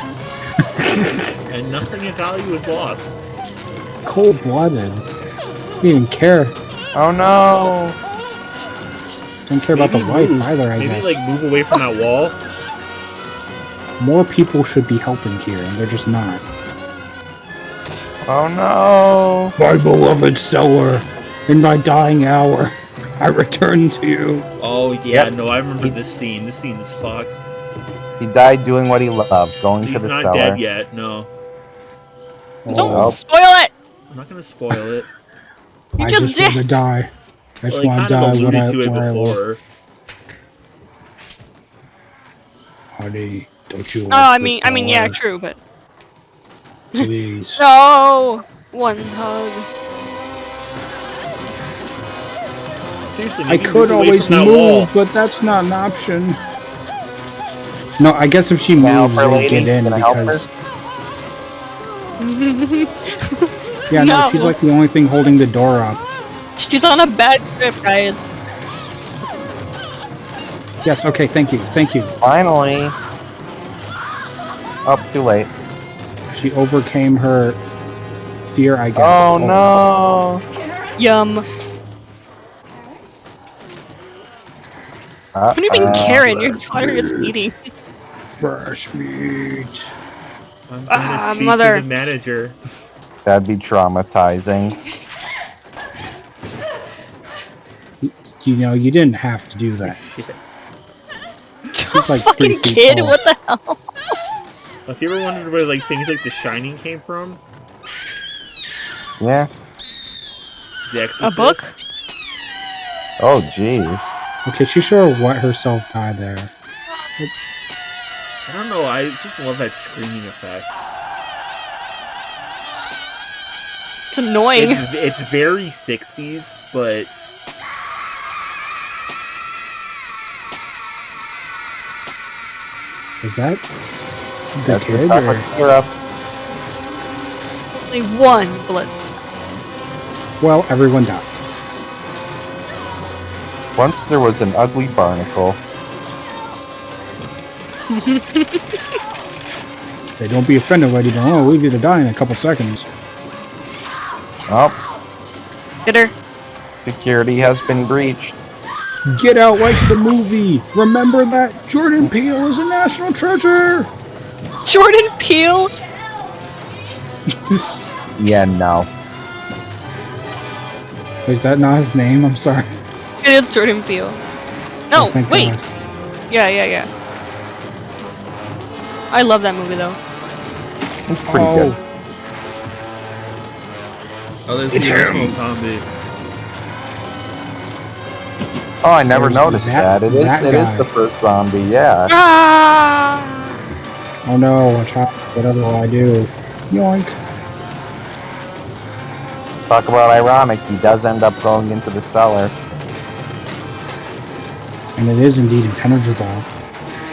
And nothing of value was lost.
Cold-blooded. He didn't care.
Oh no!
Didn't care about the wife
move.
either, I
Maybe
guess.
like move away from that wall.
More people should be helping here, and they're just not.
Oh no!
My beloved cellar, in my dying hour, I return to you.
Oh yeah,
Yep.
no, I remember this scene. This scene is fucked.
He died doing what he loved, going
He's
to the
not
cellar.
dead yet. No,
Don't
Oh.
spoil it.
I'm not gonna spoil it.
You
I
just
just want to
did.
die. I just
Well,
want
I
to
kind of
die
alluded
when
to it
where I live.
before.
Honey, don't you
Oh,
like
I
the
mean, yeah,
cellar?
true, but
Please.
no. One hug.
Seriously,
I
maybe
could
move away
always
from that
move,
wall.
but that's not an option. No, I guess if she
Can I help
moves,
her,
they
lady?
get in
Can I help her?
because... Yeah, no, she's like the only thing holding the door up.
She's on a bad trip, guys.
Yes, okay, thank you, thank you.
Finally. Oh, too late.
She overcame her fear, I guess.
Oh no!
Yum. What do you mean, Karen? Your daughter is eating.
Fresh meat.
I'm gonna speak
mother.
to the manager.
That'd be traumatizing.
You know, you didn't have to do that.
Shit.
She's like 3
Fucking
feet
kid,
tall.
what the hell?
If you ever wondered where like things like The Shining came from?
Yeah.
The Exorcist?
A book?
Oh, jeez.
Okay, she sure let herself die there.
I don't know, I just love that screaming effect.
It's annoying.
It's very 60s, but...
Is that the
That's
kid?
the chocolate syrup.
Only one blitz.
Well, everyone died.
Once there was an ugly barnacle.
Hey, don't be offended, lady, but I'm gonna leave you to die in a couple seconds.
Oh.
Get her.
Security has been breached.
Get out like the movie! Remember that? Jordan Peele is a national treasure!
Jordan Peele?
Yeah, no.
Is that not his name? I'm sorry.
It is Jordan Peele. No,
Oh, thank
wait.
God.
Yeah. I love that movie though.
It's pretty good.
Oh, there's
It's
the original
him.
zombie.
Oh, I never
There's
noticed that. It is
guy.
the first zombie, yeah.
Ah!
Oh no, watch out. Whatever will I do? Yoink.
Talk about ironic, he does end up going into the cellar.
And it is indeed impenetrable.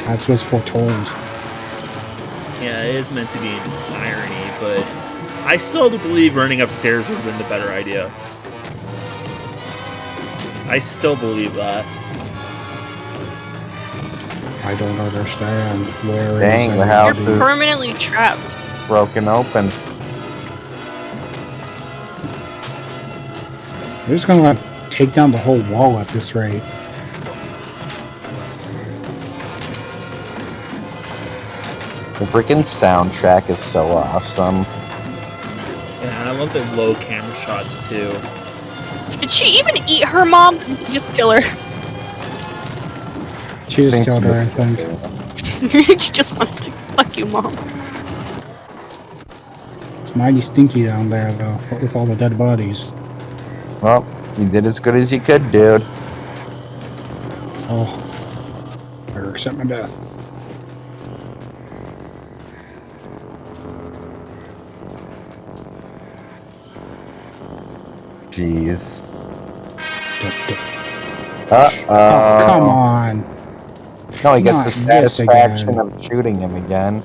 That's what's foretold.
Yeah, it is meant to be an irony, but I still do believe running upstairs would have been the better idea. I still believe that.
I don't understand. Where is
Dang, the
everybody?
house
You're
is
permanently trapped.
broken open.
They're just gonna like take down the whole wall at this rate.
The freaking soundtrack is so awesome.
Yeah, I love the low camera shots too.
Did she even eat her mom? Or did she just kill her?
She just
Think
killed
she
her,
was-
I think.
She just wanted to fuck you, mom.
It's mighty stinky down there, though, with all the dead bodies.
Well, you did as good as you could, dude.
Oh. Better accept my death.
Jeez.
Oh,
Uh-oh.
come on.
No, he gets the
Not this
satisfaction
again.
of shooting him again.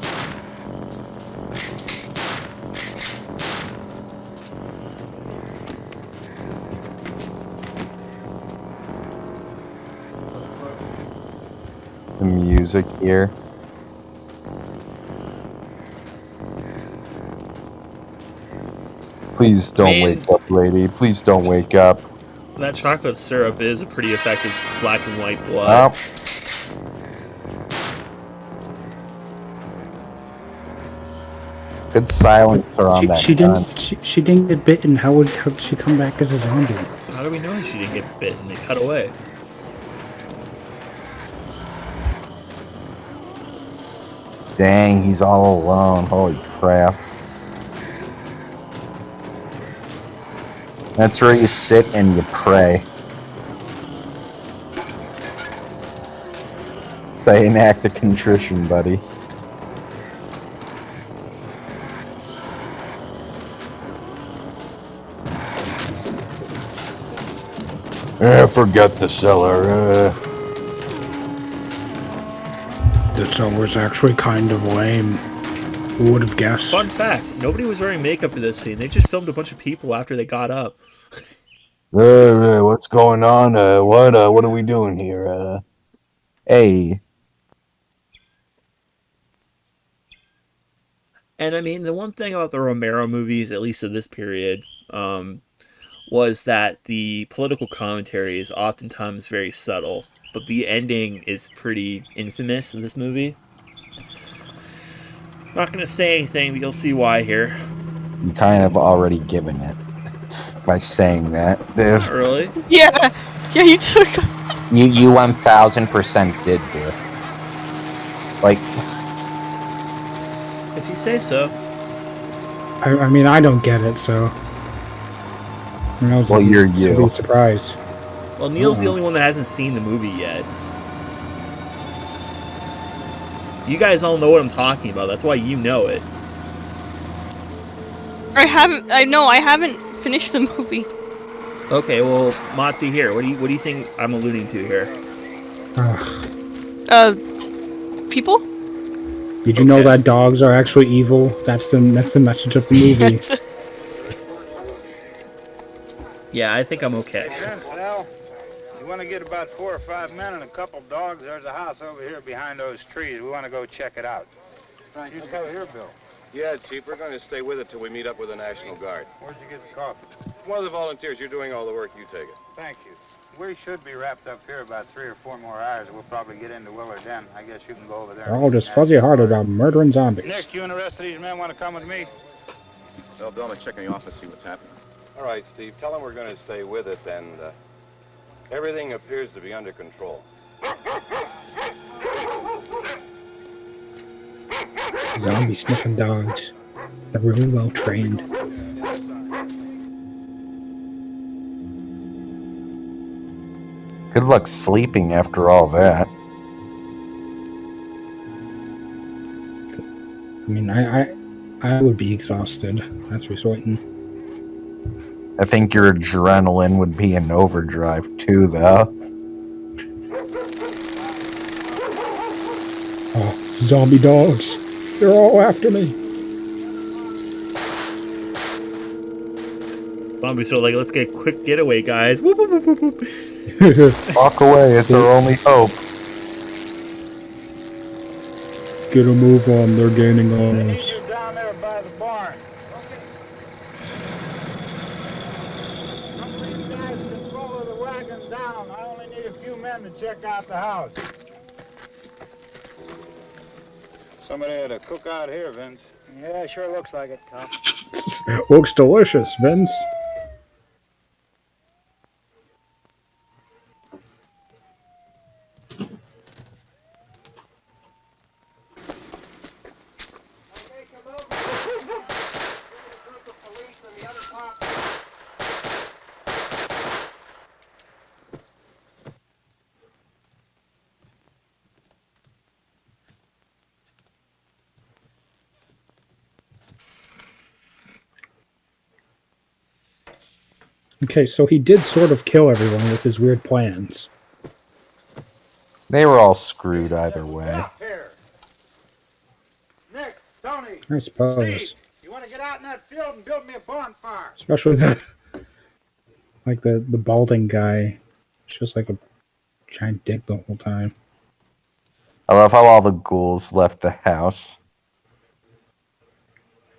The music here. Please don't
Man.
wake up, lady. Please don't wake up.
That chocolate syrup is a pretty effective black and white blood.
Oh. Good silencer on that gun.
She didn't get bitten. How would she come back as a zombie?
How do we know she didn't get bitten? They cut away.
Dang, he's all alone. Holy crap. That's where you sit and you pray. Say an act of contrition, buddy. Forget the cellar.
The cellar's actually kind of lame. Who would have guessed?
Fun fact, nobody was wearing makeup in this scene. They just filmed a bunch of people after they got up.
What's going on? What are we doing here? Hey.
And I mean, the one thing about the Romero movies, at least of this period, was that the political commentary is oftentimes very subtle, but the ending is pretty infamous in this movie. Not going to say anything, but you'll see why here.
You kind of already given it by saying that, dude.
Not really?
Yeah, you took.
You 1000% did, dude. Like,
If you say so.
I mean, I don't get it, so. Who knows?
Well, you're
It'll
you.
be a surprise.
Well, Neil's the only one that hasn't seen the movie yet. You guys all know what I'm talking about. That's why you know it.
I haven't finished the movie.
Okay, well, Motzi, here. What do you think I'm alluding to here?
People?
Did you know that dogs are actually evil? That's the message of the movie.
Yeah, I think I'm okay.
Hey, Vince, Al, you want to get about 4 or 5 men and a couple dogs? There's a house over here behind those trees. We want to go check it out. You stay here, Bill.
Yeah, Chief, we're going to stay with it till we meet up with the National Guard.
Where'd you get the coffee?
One of the volunteers, you're doing all the work, you take it.
Thank you. We should be wrapped up here about 3 or 4 more hours. We'll probably get into Willard Den. I guess you can go over there.
They're all just fuzzy-hearted about murdering zombies.
Nick, you and the rest of these men want to come with me?
Well, Bill, let's check in the office, see what's happening. All right, Steve, tell them we're going to stay with it, and everything appears to be under control.
Zombie sniffing dogs. They're really well trained.
Good luck sleeping after all that.
I mean, I would be exhausted. That's for certain.
I think your adrenaline would be in overdrive too, though.
Oh, zombie dogs. They're all after me.
Zombie, so like, let's get a quick getaway, guys. Whoop, whoop, whoop, whoop, whoop.
Walk away, it's our only hope.
Get a move on, they're gaining on us.
You down there by the barn. Some of you guys can follow the wagon down. I only need a few men to check out the house. Somebody had a cook out here, Vince. Yeah, sure looks like it, Cop.
Looks delicious, Vince. Okay, so he did sort of kill everyone with his weird plans.
They were all screwed either way.
Nick, Tony,
I suppose.
Steve, you want to get out in that field and build me a bonfire?
Especially the balding guy. It's just like a giant dick the whole time.
I love how all the ghouls left the house.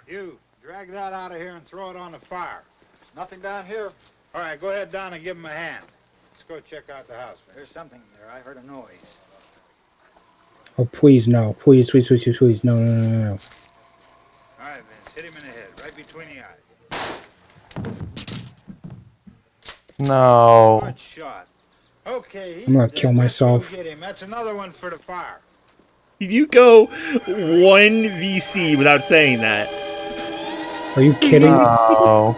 You, drag that out of here and throw it on the fire. Nothing down here. All right, go ahead down and give him a hand. Let's go check out the house. There's something there. I heard a noise.
Oh, please, no. Please, please, please, please, please. No, no, no, no, no.
All right, Vince, hit him in the head, right between the eyes.
No.
Good shot. Okay,
I'm gonna kill myself.
Get him. That's another one for the fire.
You go 1vc without saying that.
Are you kidding?
No.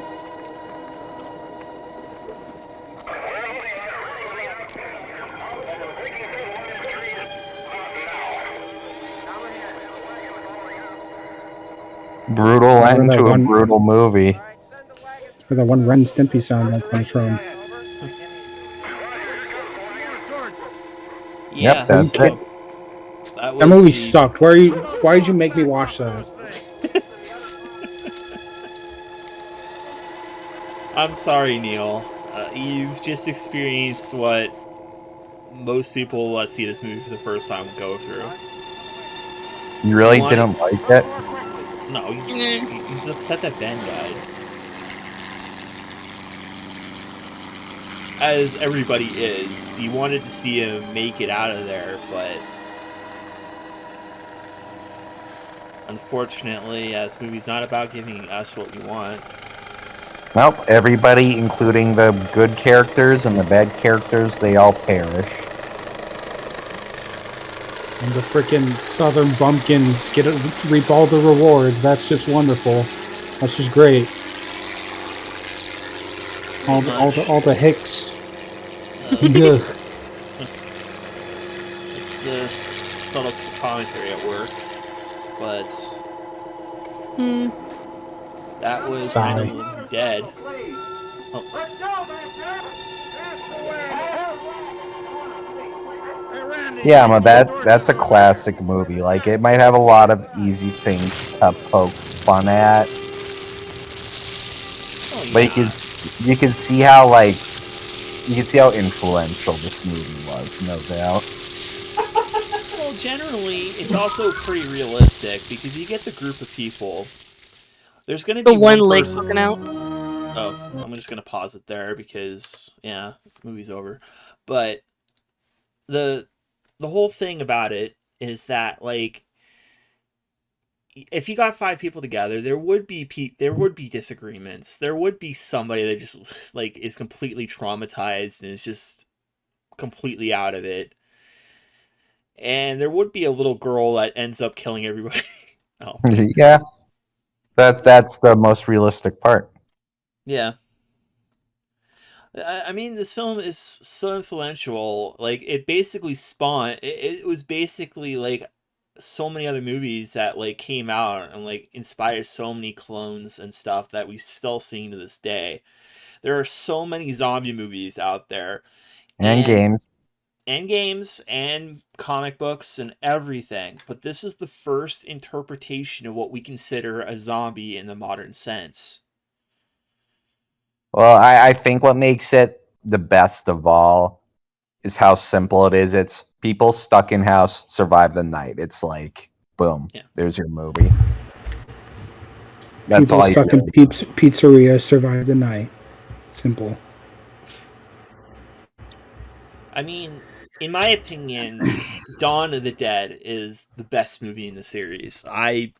Brutal end to a brutal movie.
Where that one Ren and Stimpy sound that comes from.
Yeah,
Yep, that's it.
That movie sucked. Why did you make me watch that?
I'm sorry, Neil. You've just experienced what most people that see this movie for the first time go through.
You really didn't like it?
No, he's upset that Ben died. As everybody is. He wanted to see him make it out of there, but unfortunately, this movie's not about giving us what we want.
Nope, everybody, including the good characters and the bad characters, they all perish.
And the freaking Southern bumpkins reap all the reward. That's just wonderful. That's just great. All the hicks.
It's the subtle commentary at work, but that was Night of the Living Dead. Oh.
Let's go, Master! That's the way! Hey, Randy,
Yeah, but that's a classic movie. Like, it might have a lot of easy things to poke fun at.
Oh, yeah.
But you can see how, like, you can see how influential this movie was, no doubt.
Well, generally, it's also pretty realistic because you get the group of people. There's going to be
The one leg
person.
poking out.
Oh, I'm just going to pause it there because, yeah, the movie's over. But the whole thing about it is that, like, if you got 5 people together, there would be disagreements. There would be somebody that just, like, is completely traumatized and is just completely out of it. And there would be a little girl that ends up killing everybody. Oh.
Yeah. That's the most realistic part.
Yeah. I mean, this film is so influential. Like, it basically spawned... It was basically, like, so many other movies that, like, came out and, like, inspired so many clones and stuff that we still see to this day. There are so many zombie movies out there.
And games.
And games, and comic books, and everything. But this is the first interpretation of what we consider a zombie in the modern sense.
Well, I think what makes it the best of all is how simple it is. It's people stuck in house, survive the night. It's like, boom, there's your movie. That's
people
all
stuck in pizzeria, survive the night. Simple.
I mean, in my opinion, Dawn of the Dead is the best movie in the series. I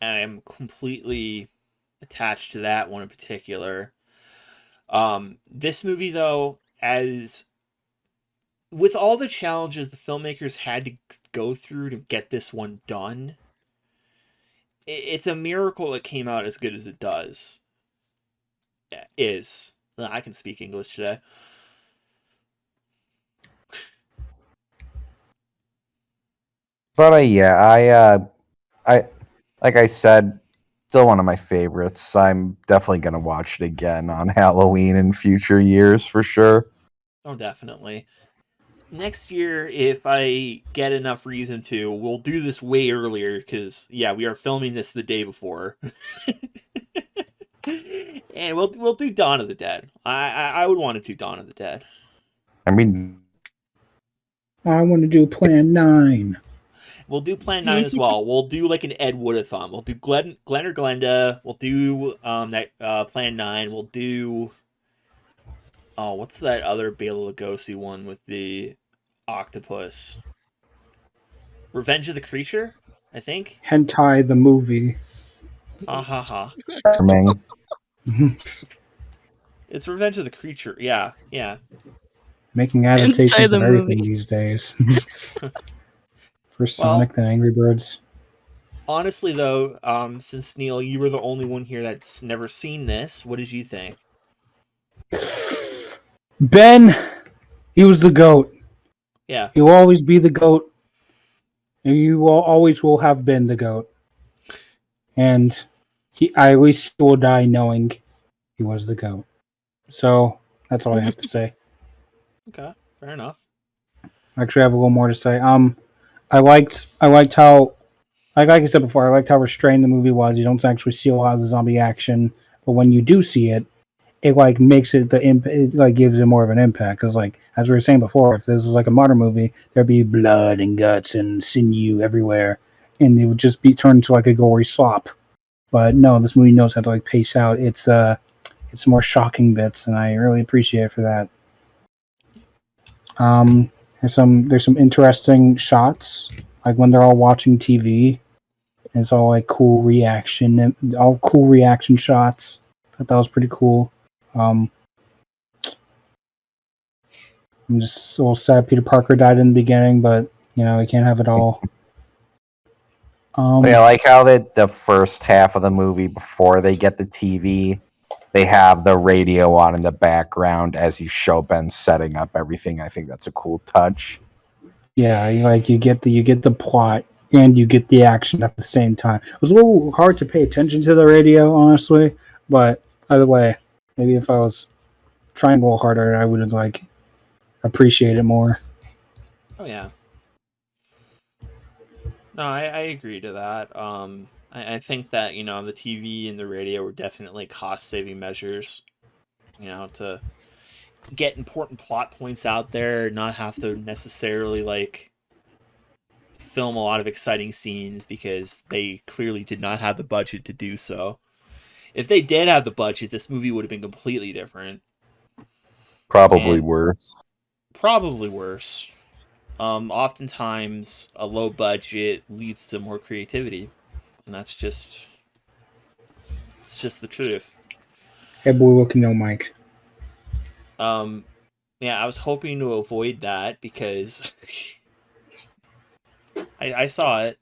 am completely attached to that one in particular. This movie, though, as with all the challenges the filmmakers had to go through to get this one done, it's a miracle it came out as good as it does. I can speak English today.
But yeah, I like I said, still one of my favorites. I'm definitely gonna watch it again on Halloween in future years for sure.
Oh, definitely. Next year, if I get enough reason to, we'll do this way earlier because, yeah, we are filming this the day before. And we'll do Dawn of the Dead. I would want to do Dawn of the Dead.
I mean,
I want to do Plan 9.
We'll do Plan 9 as well. We'll do like an Ed Wood-a-thon. We'll do Glenn or Glenda. We'll do Plan 9. We'll do... Oh, what's that other Bela Lugosi one with the octopus? Revenge of the Creature, I think?
Hentai the movie.
Ha ha ha. It's Revenge of the Creature. Yeah.
Making adaptations of everything these days. First Sonic, then Angry Birds.
Honestly, though, since Neil, you were the only one here that's never seen this, what did you think?
Ben, he was the GOAT.
Yeah.
He'll always be the GOAT. And you always will have been the GOAT. And I at least will die knowing he was the GOAT. So, that's all I have to say.
Okay, fair enough.
Actually, I have a little more to say. I liked how, like I said before, I liked how restrained the movie was. You don't actually see a lot of the zombie action, but when you do see it, it like makes it it like gives it more of an impact. Because like as we were saying before, if this was like a modern movie, there'd be blood and guts and sinew everywhere, and it would just be turned into like a gory slop. But no, this movie knows how to like pace out its more shocking bits, and I really appreciate it for that. There's some interesting shots, like when they're all watching TV. It's all like cool reaction shots. I thought that was pretty cool. I'm just a little sad Peter Parker died in the beginning, but You know, you can't have it all.
Yeah, I like how the first half of the movie, before they get the TV, they have the radio on in the background as you show Ben setting up everything. I think that's a cool touch.
Yeah, you get the plot and you get the action at the same time. It was a little hard to pay attention to the radio, honestly, but either way, maybe if I was trying a little harder, I would have appreciate it more.
Oh yeah. No, I agree to that. I think that, you know, the TV and the radio were definitely cost-saving measures, you know, to get important plot points out there, not have to necessarily, like, film a lot of exciting scenes because they clearly did not have the budget to do so. If they did have the budget, this movie would have been completely different.
Probably worse.
Probably worse. Oftentimes, a low budget leads to more creativity, and it's just the truth.
Hey, boy, look, no mic.
Yeah, I was hoping to avoid that because I saw it.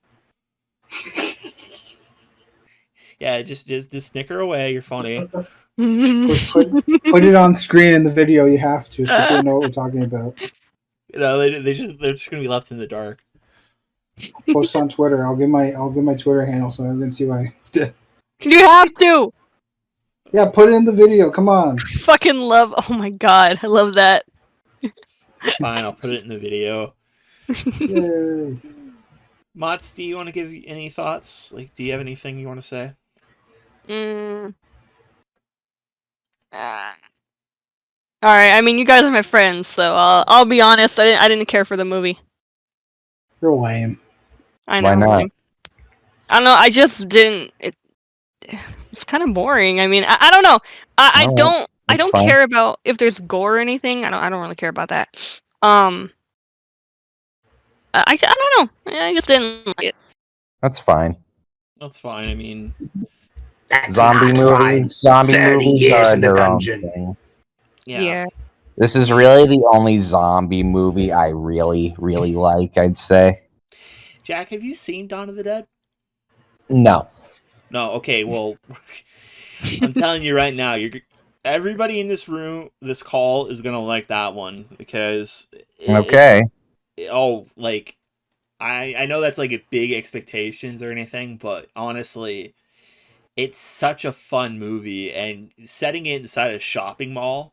Yeah, just snicker away. You're funny.
Put it on screen in the video. You have to, so people know what we're talking about.
You know, they're just gonna be left in the dark.
I'll post on Twitter. I'll give my Twitter handle so everyone can see what I did.
You have to.
Yeah, put it in the video. Come on.
I fucking love. Oh my god, I love that.
Fine, I'll put it in the video.
Yay.
Mots, do you want to give any thoughts? Like, do you have anything you want to say?
All right. I mean, you guys are my friends, so I'll be honest. I didn't care for the movie.
You're lame.
I know.
Why not?
I don't know. I just didn't. It's kind of boring. I mean, I don't know. I don't
fine.
care about if there's gore or anything. I don't really care about that. I don't know. I just didn't like it.
That's fine.
That's fine. I mean,
Zombie movies are their own thing.
Yeah.
This is really the only zombie movie I really, really like, I'd say.
Jack, have you seen Dawn of the Dead?
No.
No. Okay. Well, I'm telling you right now, everybody in this room, this call is gonna like that one because.
Okay.
Like, I know that's like a big expectations or anything, but honestly, it's such a fun movie, and setting it inside a shopping mall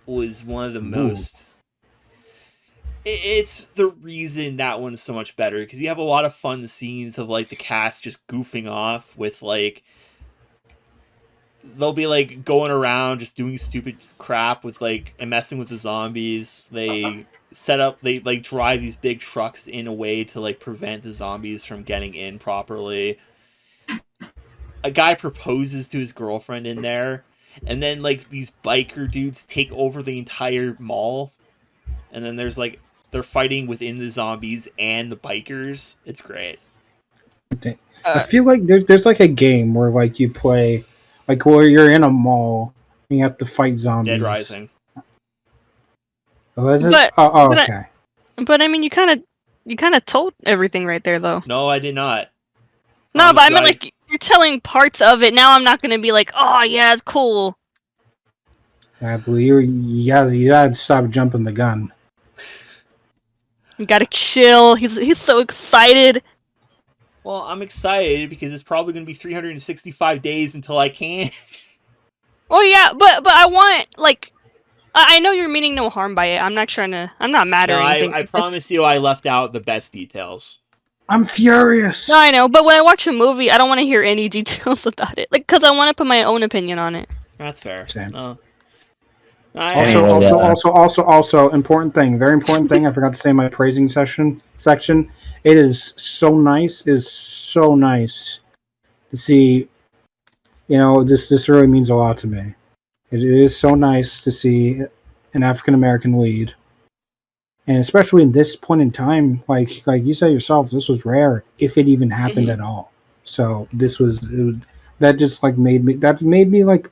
was one of the most. It's the reason that one's so much better because you have a lot of fun scenes of like the cast just goofing off with like. They'll be like going around just doing stupid crap with like and messing with the zombies. They like drive these big trucks in a way to like prevent the zombies from getting in properly. A guy proposes to his girlfriend in there, and then like these biker dudes take over the entire mall, and then there's like they're fighting within the zombies and the bikers. It's great.
I feel like there's like a game where like you play, like where you're in a mall and you have to fight zombies.
Dead Rising.
Oh, is it? Okay.
But I mean, you kind of told everything right there, though.
No, I did not.
No, but I mean, like you're telling parts of it. Now I'm not gonna be like, oh yeah, it's cool.
I believe you gotta stop jumping the gun.
You gotta chill. He's so excited.
Well, I'm excited because it's probably going to be 365 days until I can.
Well, yeah, but I want, like, I know you're meaning no harm by it. I'm not mad or anything.
I promise you I left out the best details.
I'm furious.
No, I know, but when I watch a movie, I don't want to hear any details about it. Like, because I want to put my own opinion on it.
That's fair.
Same.
Also,
important thing, very important thing. I forgot to say in my praising section. It is so nice. It is so nice to see. You know, this really means a lot to me. It is so nice to see an African American lead, and especially in this point in time, like you said yourself, this was rare, if it even happened at all. So that made me like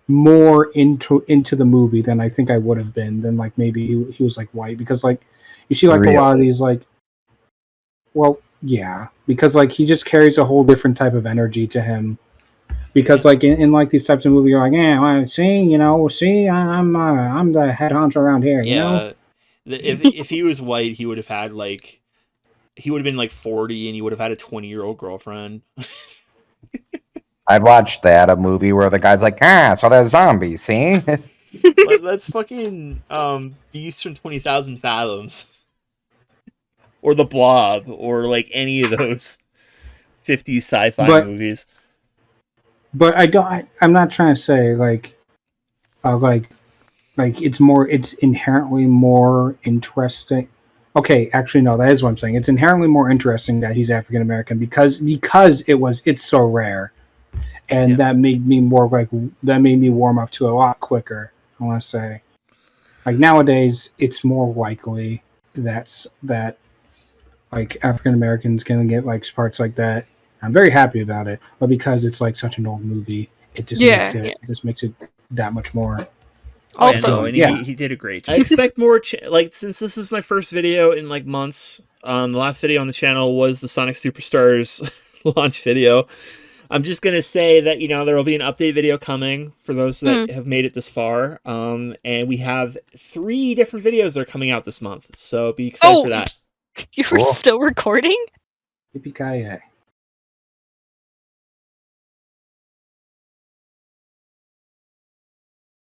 more into the movie than I think I would have been. Than like maybe he was like white, because like, You see, like, a lot of
Really?
these, like, well, yeah, because, like, he just carries a whole different type of energy to him. Because, like, in like, these types of movies, you're like, yeah, well, see, I'm the head honcho around here, you know?
Yeah. If he was white, he would have had, like, he would have been, like, 40, and he would have had a 20-year-old girlfriend.
I'd watch that, a movie where the guy's like, so there's zombies, see?
That's fucking Beast from 20,000 Fathoms. Or The Blob, or, like, any of those 50s sci-fi movies.
But I'm not trying to say, like it's inherently more interesting. Okay, actually, no, that is what I'm saying. It's inherently more interesting that he's African American because it's so rare, and that made me warm up to it a lot quicker. I want to say, like, nowadays, it's more likely that like African Americans can get, like, parts like that. I'm very happy about it, but because it's, like, such an old movie, it just makes it that much more.
Also,
he did a great job. I expect more, like, since this is my first video in, like, months, the last video on the channel was the Sonic Superstars launch video. I'm just going to say that, there will be an update video coming for those that have made it this far. And we have 3 different videos that are coming out this month, so be excited for that.
You were still recording?
Yippee-ki-yay.